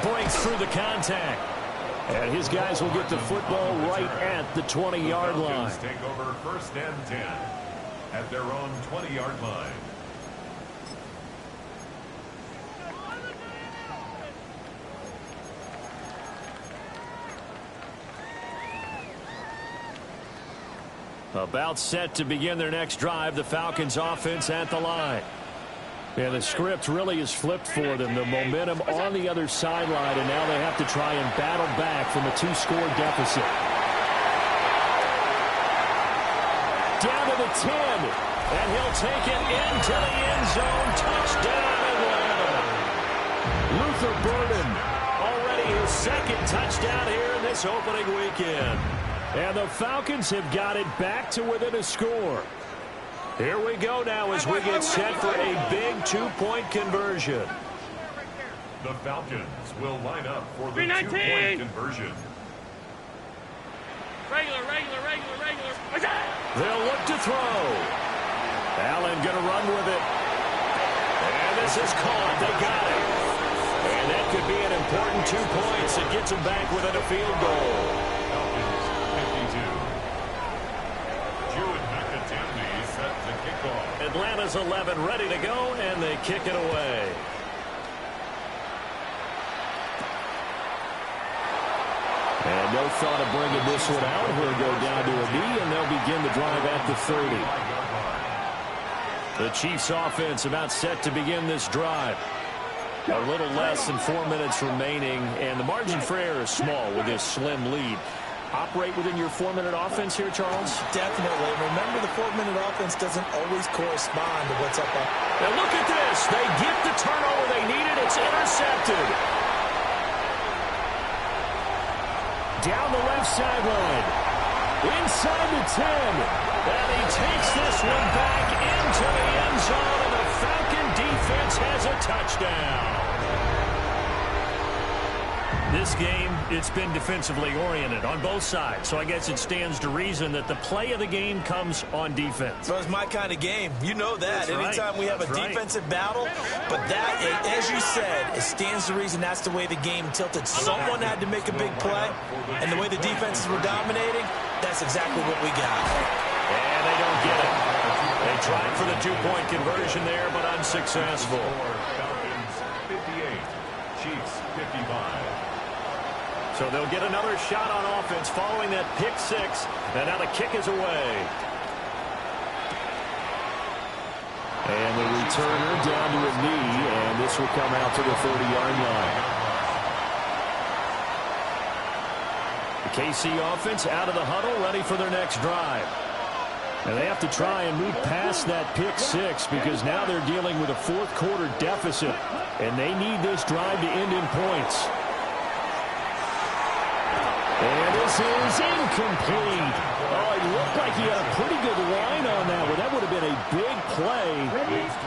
Speaker 7: Breaks through the contact. And his guys will get the football right at the 20-yard line.
Speaker 2: Take over 1st and 10 at their own 20-yard line.
Speaker 7: About set to begin their next drive, the Falcons offense at the line. And the script really is flipped for them. The momentum on the other sideline, and now they have to try and battle back from a 2-score deficit. Down to the 10, and he'll take it into the end zone. Touchdown, Atlanta. Luther Burden, already his 2nd touchdown here in this opening weekend. And the Falcons have got it back to within a score. Here we go now as we get set for a big 2-point conversion.
Speaker 2: The Falcons will line up for the 2-point conversion.
Speaker 3: Regular.
Speaker 7: They'll look to throw. Allen going to run with it. And this is caught. They got it. And that could be an important 2 points that gets them back within a field goal. Atlanta's 11 ready to go, and they kick it away. And no thought of bringing this one out. He'll go down to a knee, and they'll begin the drive at the 30. The Chiefs offense about set to begin this drive. A little less than 4 minutes remaining, and the margin for error is small with this slim lead. Operate within your 4-minute offense here, Charles?
Speaker 4: Definitely. Remember, the 4-minute offense doesn't always correspond to what's up.
Speaker 7: And look at this. They get the turnover they needed. It's intercepted. down the left sideline. Inside the 10. And he takes this one back into the end zone, and the Falcon defense has a touchdown. This game, it's been defensively oriented on both sides, so I guess it stands to reason that the play of the game comes on defense.
Speaker 4: Well, it's my kind of game. You know that. Anytime we have a defensive battle, but that, as you said, it stands to reason that's the way the game tilted. Someone had to make a big play, and the way the defenses were dominating, that's exactly what we got.
Speaker 7: And they don't get it. They tried for the two-point conversion there, but unsuccessful.
Speaker 2: Falcons 58, Chiefs 55.
Speaker 7: So they'll get another shot on offense following that pick six. And now the kick is away.
Speaker 1: And the returner down to a knee, and this will come out to the 30-yard line. The KC offense out of the huddle, ready for their next drive. And they have to try and move past that pick six because now they're dealing with a fourth-quarter deficit, and they need this drive to end in points. And this is incomplete. Oh, it looked like he had a pretty good line on that one. That would have been a big play,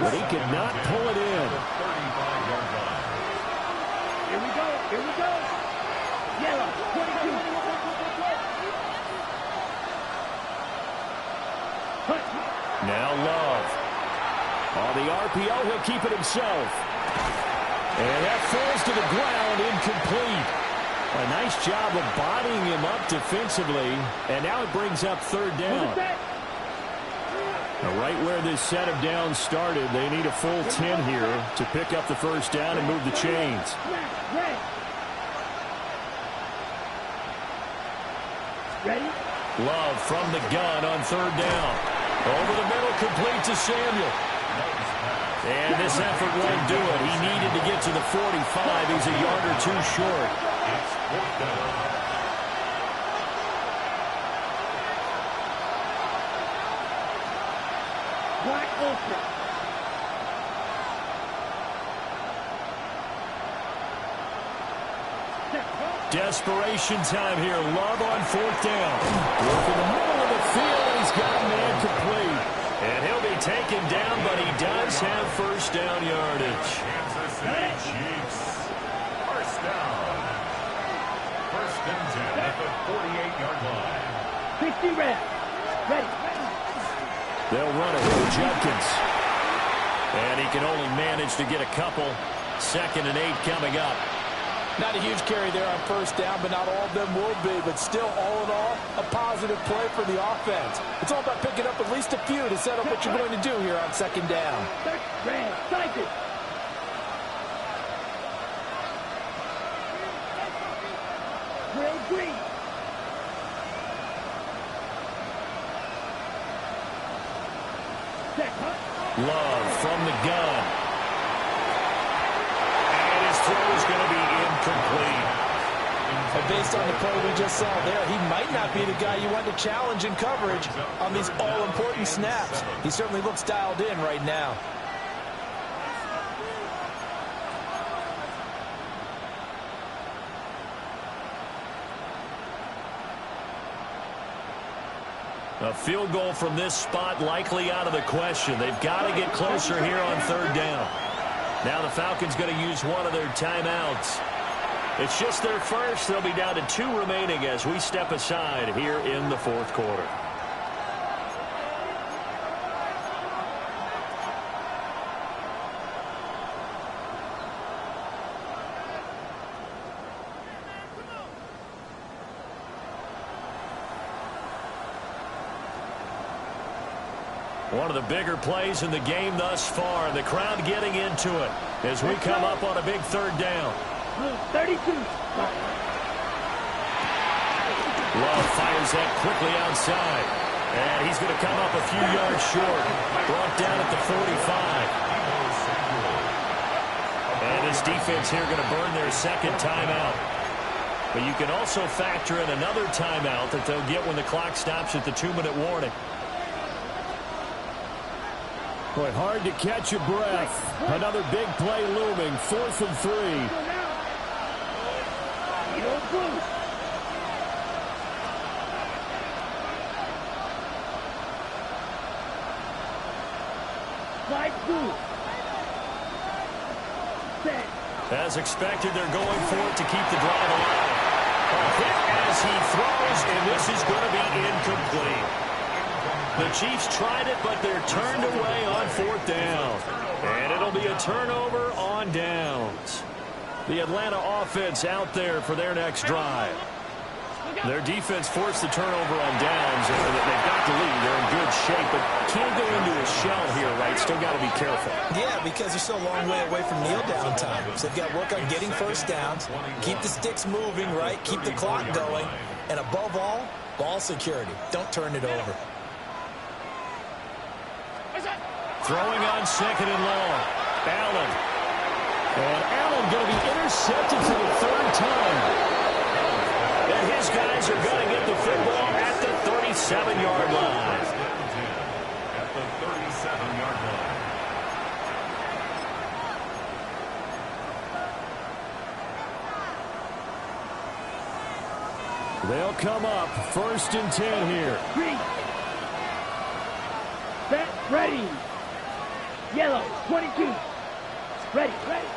Speaker 1: but he could not pull it in.
Speaker 6: Here we go. Here we go. Yellow, 22.
Speaker 7: Now Love. On the RPO, he'll keep it himself. And that falls to the ground, incomplete. A nice job of bodying him up defensively, and now it brings up third down. Now right where this set of downs started, they need a full 10 here to pick up the first down and move the chains.
Speaker 6: Ready?
Speaker 7: Love from the gun on third down. Over the middle, complete to Samuel. And this effort won't do it. He needed to get to the 45. He's a yard or two short.
Speaker 6: Black Ultra.
Speaker 7: Desperation time here. Love on fourth down. Work in the middle of the field. He's got man complete. And he'll be taken down, but he does have first down yardage.
Speaker 2: Kansas City Chiefs. First down. First and 10 at the 48-yard line.
Speaker 6: 50 reps. Ready.
Speaker 7: They'll run it with Judkins. And he can only manage to get a couple. 2nd and 8 coming up.
Speaker 5: Not a huge carry there on first down, but not all of them will be. But still, all in all, a positive play for the offense. It's all about picking up at least a few to set up what you're going to do here on second down.
Speaker 6: Red. Cycle. Gray green.
Speaker 7: Love from the gun. And his throw is going to be incomplete.
Speaker 5: And based on the play we just saw there, he might not be the guy you want to challenge in coverage on these all-important snaps. He certainly looks dialed in right now.
Speaker 7: A field goal from this spot likely out of the question. They've got to get closer here on third down. Now the Falcons going to use one of their timeouts. It's just their first. They'll be down to 2 remaining as we step aside here in the fourth quarter. One of the bigger plays in the game thus far. The crowd getting into it as we come up on a big third down.
Speaker 6: 32.
Speaker 7: Love fires that quickly outside. And he's going to come up a few yards short. Brought down at the 45. And this defense here going to burn their second timeout. But you can also factor in another timeout that they'll get when the clock stops at the 2-minute warning. Boy, hard to catch your breath. Another big play looming. 4th and 3.
Speaker 6: Slide through. Set.
Speaker 7: As expected, they're going for it to keep the drive alive. A hit as he throws, and this is going to be incomplete. The Chiefs tried it, but they're turned away on 4th down. And it'll be a turnover on downs. The Atlanta offense out there for their next drive. Their defense forced the turnover on downs, and they've got the lead. They're in good shape, but can't go into a shell here, right? Still got to be careful.
Speaker 4: Yeah, because they're still a long way away from kneel down time. So they've got to work on getting first downs, keep the sticks moving, right? Keep the clock going. And above all, ball security. Don't turn it over.
Speaker 7: Throwing on 2nd and long. Allen. And Allen going to be intercepted for the 3rd time. And his guys are going to get the football at the 37-yard line.
Speaker 2: At the 37-yard line.
Speaker 7: They'll come up 1st and 10 here.
Speaker 6: Green. Set. Ready. Yellow. 22. Ready. Ready.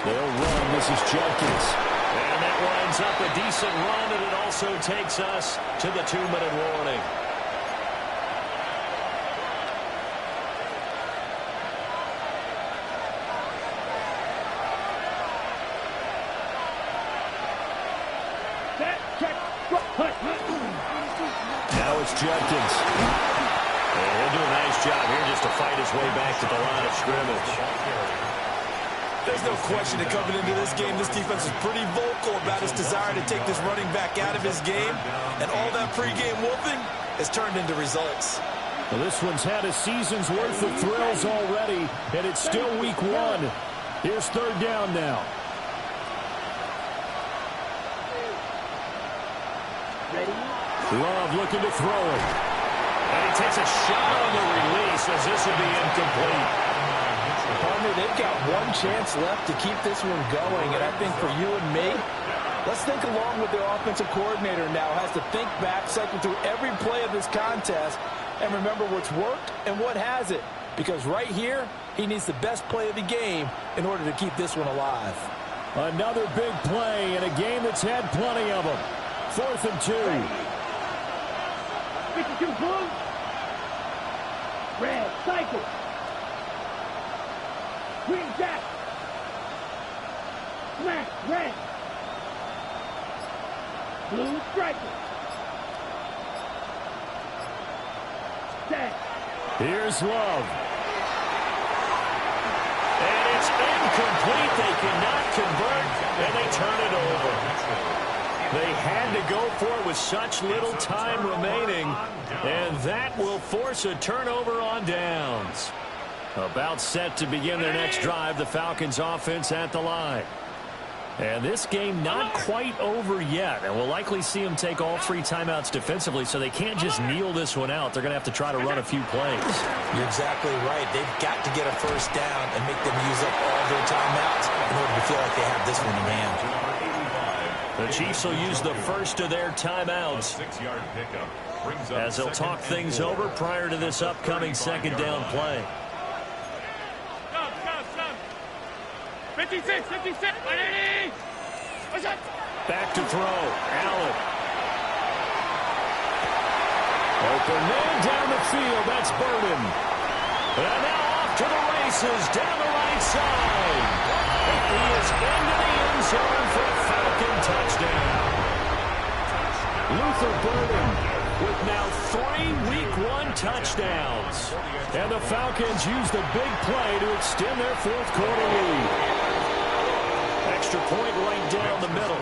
Speaker 7: They'll run. This is Jenkins. And that winds up a decent run, and it also takes us to the 2-minute warning. Now it's Jenkins. And he'll do a nice job here just to fight his way back to the line of scrimmage.
Speaker 4: There's no question that coming into this game, this defense is pretty vocal about its desire to take this running back out of his game. And all that pregame whooping has turned into results.
Speaker 7: Well, this one's had a season's worth of thrills already, and it's still week 1. Here's 3rd down now. Love looking to throw it. And he takes a shot on the release as this will be incomplete.
Speaker 5: Partner, they've got one chance left to keep this one going, and I think for you and me, let's think along with their offensive coordinator now. Has to think back, cycle through every play of this contest, and remember what's worked and what hasn't. Because right here, he needs the best play of the game in order to keep this one alive.
Speaker 7: Another big play in a game that's had plenty of them. 4th and 2.
Speaker 6: 52 blue. Red. Cycle. Green jack. Smash. Red. Blue striker. Set.
Speaker 7: Here's Love. And it's incomplete. They cannot convert, and they turn it over. They had to go for it with such little time remaining, and that will force a turnover on downs. About set to begin their next drive, the Falcons offense at the line. And this game not quite over yet, and we'll likely see them take all 3 timeouts defensively, so they can't just kneel this one out. They're going to have to try to run a few plays.
Speaker 4: You're exactly right. They've got to get a first down and make them use up all their timeouts in order to feel like they have this one in hand.
Speaker 7: The Chiefs will use the first of their timeouts as they'll talk things over prior to this upcoming 2nd down play.
Speaker 3: 56, 56, ready!
Speaker 7: Back to throw. Allen. Open man down the field. That's Burden. And now off to the races down the right side. And he is into the end zone for a Falcon touchdown. Luther Burden with now 3 Week 1 touchdowns. And the Falcons use the big play to extend their 4th quarter lead. Extra point right down the middle.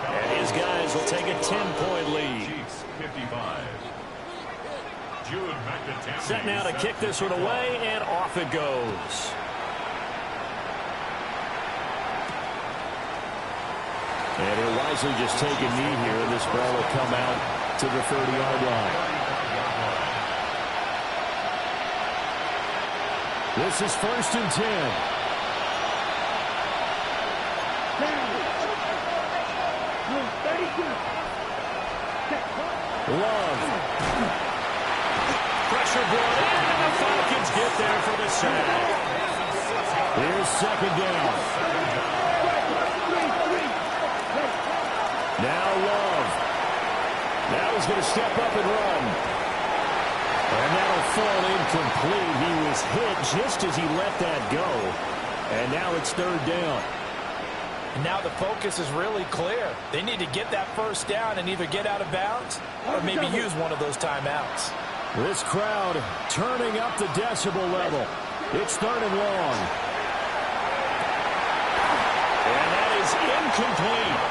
Speaker 7: And his guys will take a 10-point lead.
Speaker 2: Chiefs 55.
Speaker 7: Set now to kick this one away, and off it goes. And he'll wisely just take a knee here, and this ball will come out to the 30-yard line. This is 1st and 10. Love. Pressure brought in, and the Falcons get out there for the sack.
Speaker 1: Here's second down. Now Love. Now he's going to step up and run. And that'll fall incomplete. He was hit just as he let that go. And now it's third down.
Speaker 4: And now the focus is really clear. They need to get that first down and either get out of bounds or maybe use one of those timeouts.
Speaker 1: This crowd turning up the decibel level. It's third and long.
Speaker 7: And that is incomplete.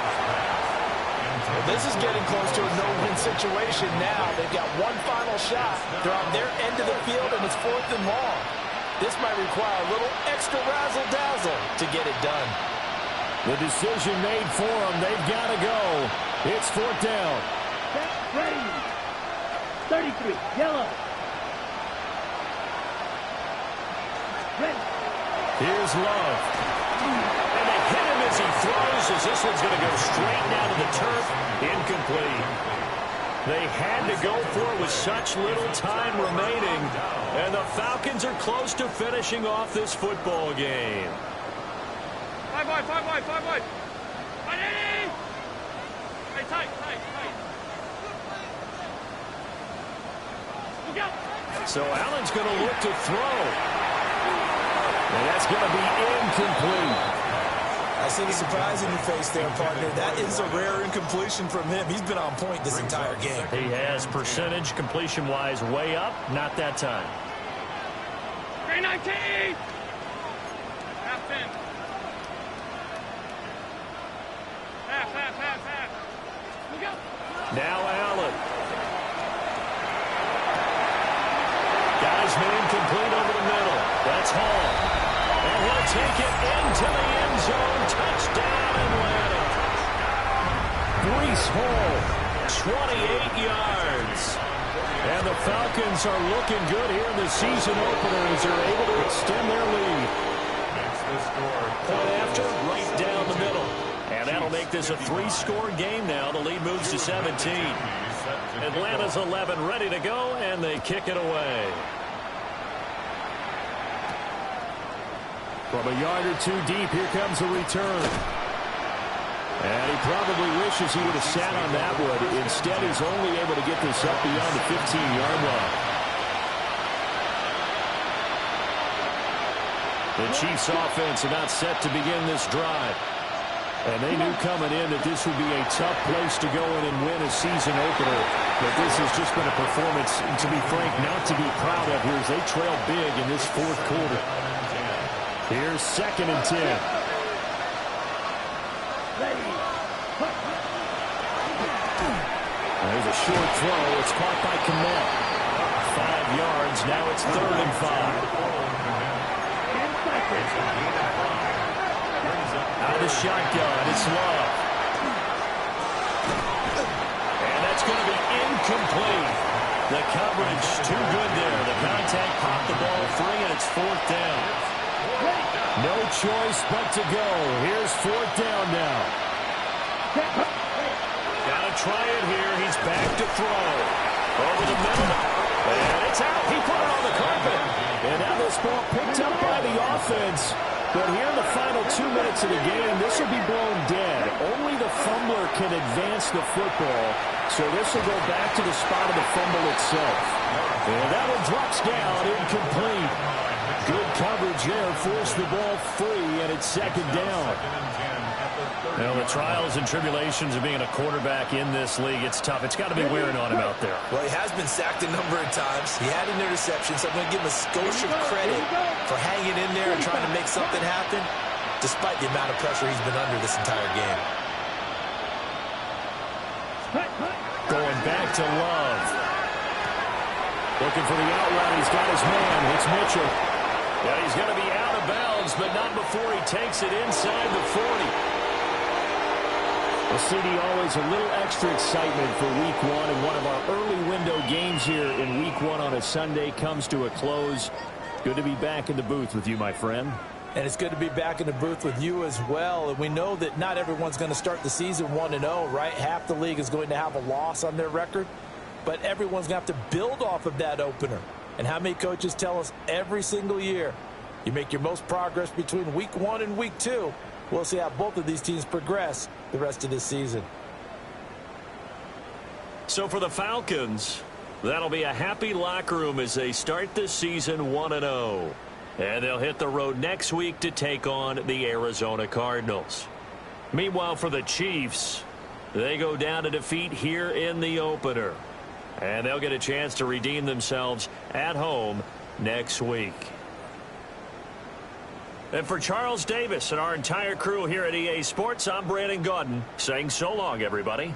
Speaker 4: Well, this is getting close to a no-win situation now. They've got one final shot. They're on their end of the field, and it's fourth and long. This might require a little extra razzle-dazzle to get it done.
Speaker 1: The decision made for them. They've got to go. It's fourth down.
Speaker 6: Ready. 33. Yellow. Ready.
Speaker 1: Here's Love.
Speaker 7: And they hit him as he throws, as this one's going to go straight down to the turf. Incomplete. They had to go for it with such little time remaining. And the Falcons are close to finishing off this football game.
Speaker 3: 5 wide, 5 wide, 5 wide. Ready! Hey, tight. Look out!
Speaker 1: So Allen's going to look to throw. And that's going to be incomplete.
Speaker 4: I see the surprise in your face there, partner. That is a rare incompletion from him. He's been on point this entire game.
Speaker 7: He has percentage completion-wise way up. Not that time.
Speaker 3: 319! Half in. Half. Look out!
Speaker 1: Now Allen. Got his man complete over the middle. That's Hall. And he'll take it into the end zone. Touchdown, Atlanta. Breece Hall, 28 yards. And the Falcons are looking good here in the season opener as they're able to extend their lead. Point after, right down the middle. And that'll make this a 3-score game now. The lead moves to 17. Atlanta's 11 ready to go, and they kick it away. From a yard or two deep, here comes a return. And he probably wishes he would have sat on that one. Instead, he's only able to get this up beyond the 15-yard line. The Chiefs' offense about set to begin this drive. And they knew coming in that this would be a tough place to go in and win a season opener. But this has just been a performance, to be frank, not to be proud of here as they trail big in this fourth quarter. Here's second and 10. There's a short throw. It's caught by Kmet. 5 yards. Now it's third and 5. Out of the shotgun, it's Love. And that's going to be incomplete. The coverage too good there. The contact popped the ball free, and it's fourth down. No choice but to go. Here's fourth down now. Got to try it here. He's back to throw. Over the middle. And it's out. He put it on the carpet. And now this ball picked up by the offense. But here in the final 2 minutes of the game, this will be blown dead. Only the fumbler can advance the football. So this will go back to the spot of the fumble itself. And that one drops down, incomplete. Good coverage there, forced the ball free, and it's second down. Now, the trials and tribulations of being a quarterback in this league, it's tough. It's got to be wearing on him out there.
Speaker 4: Well, he has been sacked a number of times. He had an interception, so I'm going to give him a skosh of credit for hanging in there and trying to make something happen, despite the amount of pressure he's been under this entire game.
Speaker 1: Going back to Love. Looking for the outrun. He's got his man. It's Mitchell. Yeah, he's going to be out of bounds, but not before he takes it inside the 40. Well, CD, always a little extra excitement for Week 1, and one of our early window games here in Week 1 on a Sunday comes to a close. Good to be back in the booth with you, my friend.
Speaker 4: And it's good to be back in the booth with you as well. And we know that not everyone's going to start the season 1-0, right? Half the league is going to have a loss on their record. But everyone's going to have to build off of that opener. And how many coaches tell us every single year, you make your most progress between week 1 and week 2. We'll see how both of these teams progress the rest of this season.
Speaker 7: So for the Falcons, that'll be a happy locker room as they start this season 1-0. And they'll hit the road next week to take on the Arizona Cardinals. Meanwhile, for the Chiefs, they go down to defeat here in the opener. And they'll get a chance to redeem themselves at home next week. And for Charles Davis and our entire crew here at EA Sports, I'm Brandon Gaudin saying so long, everybody.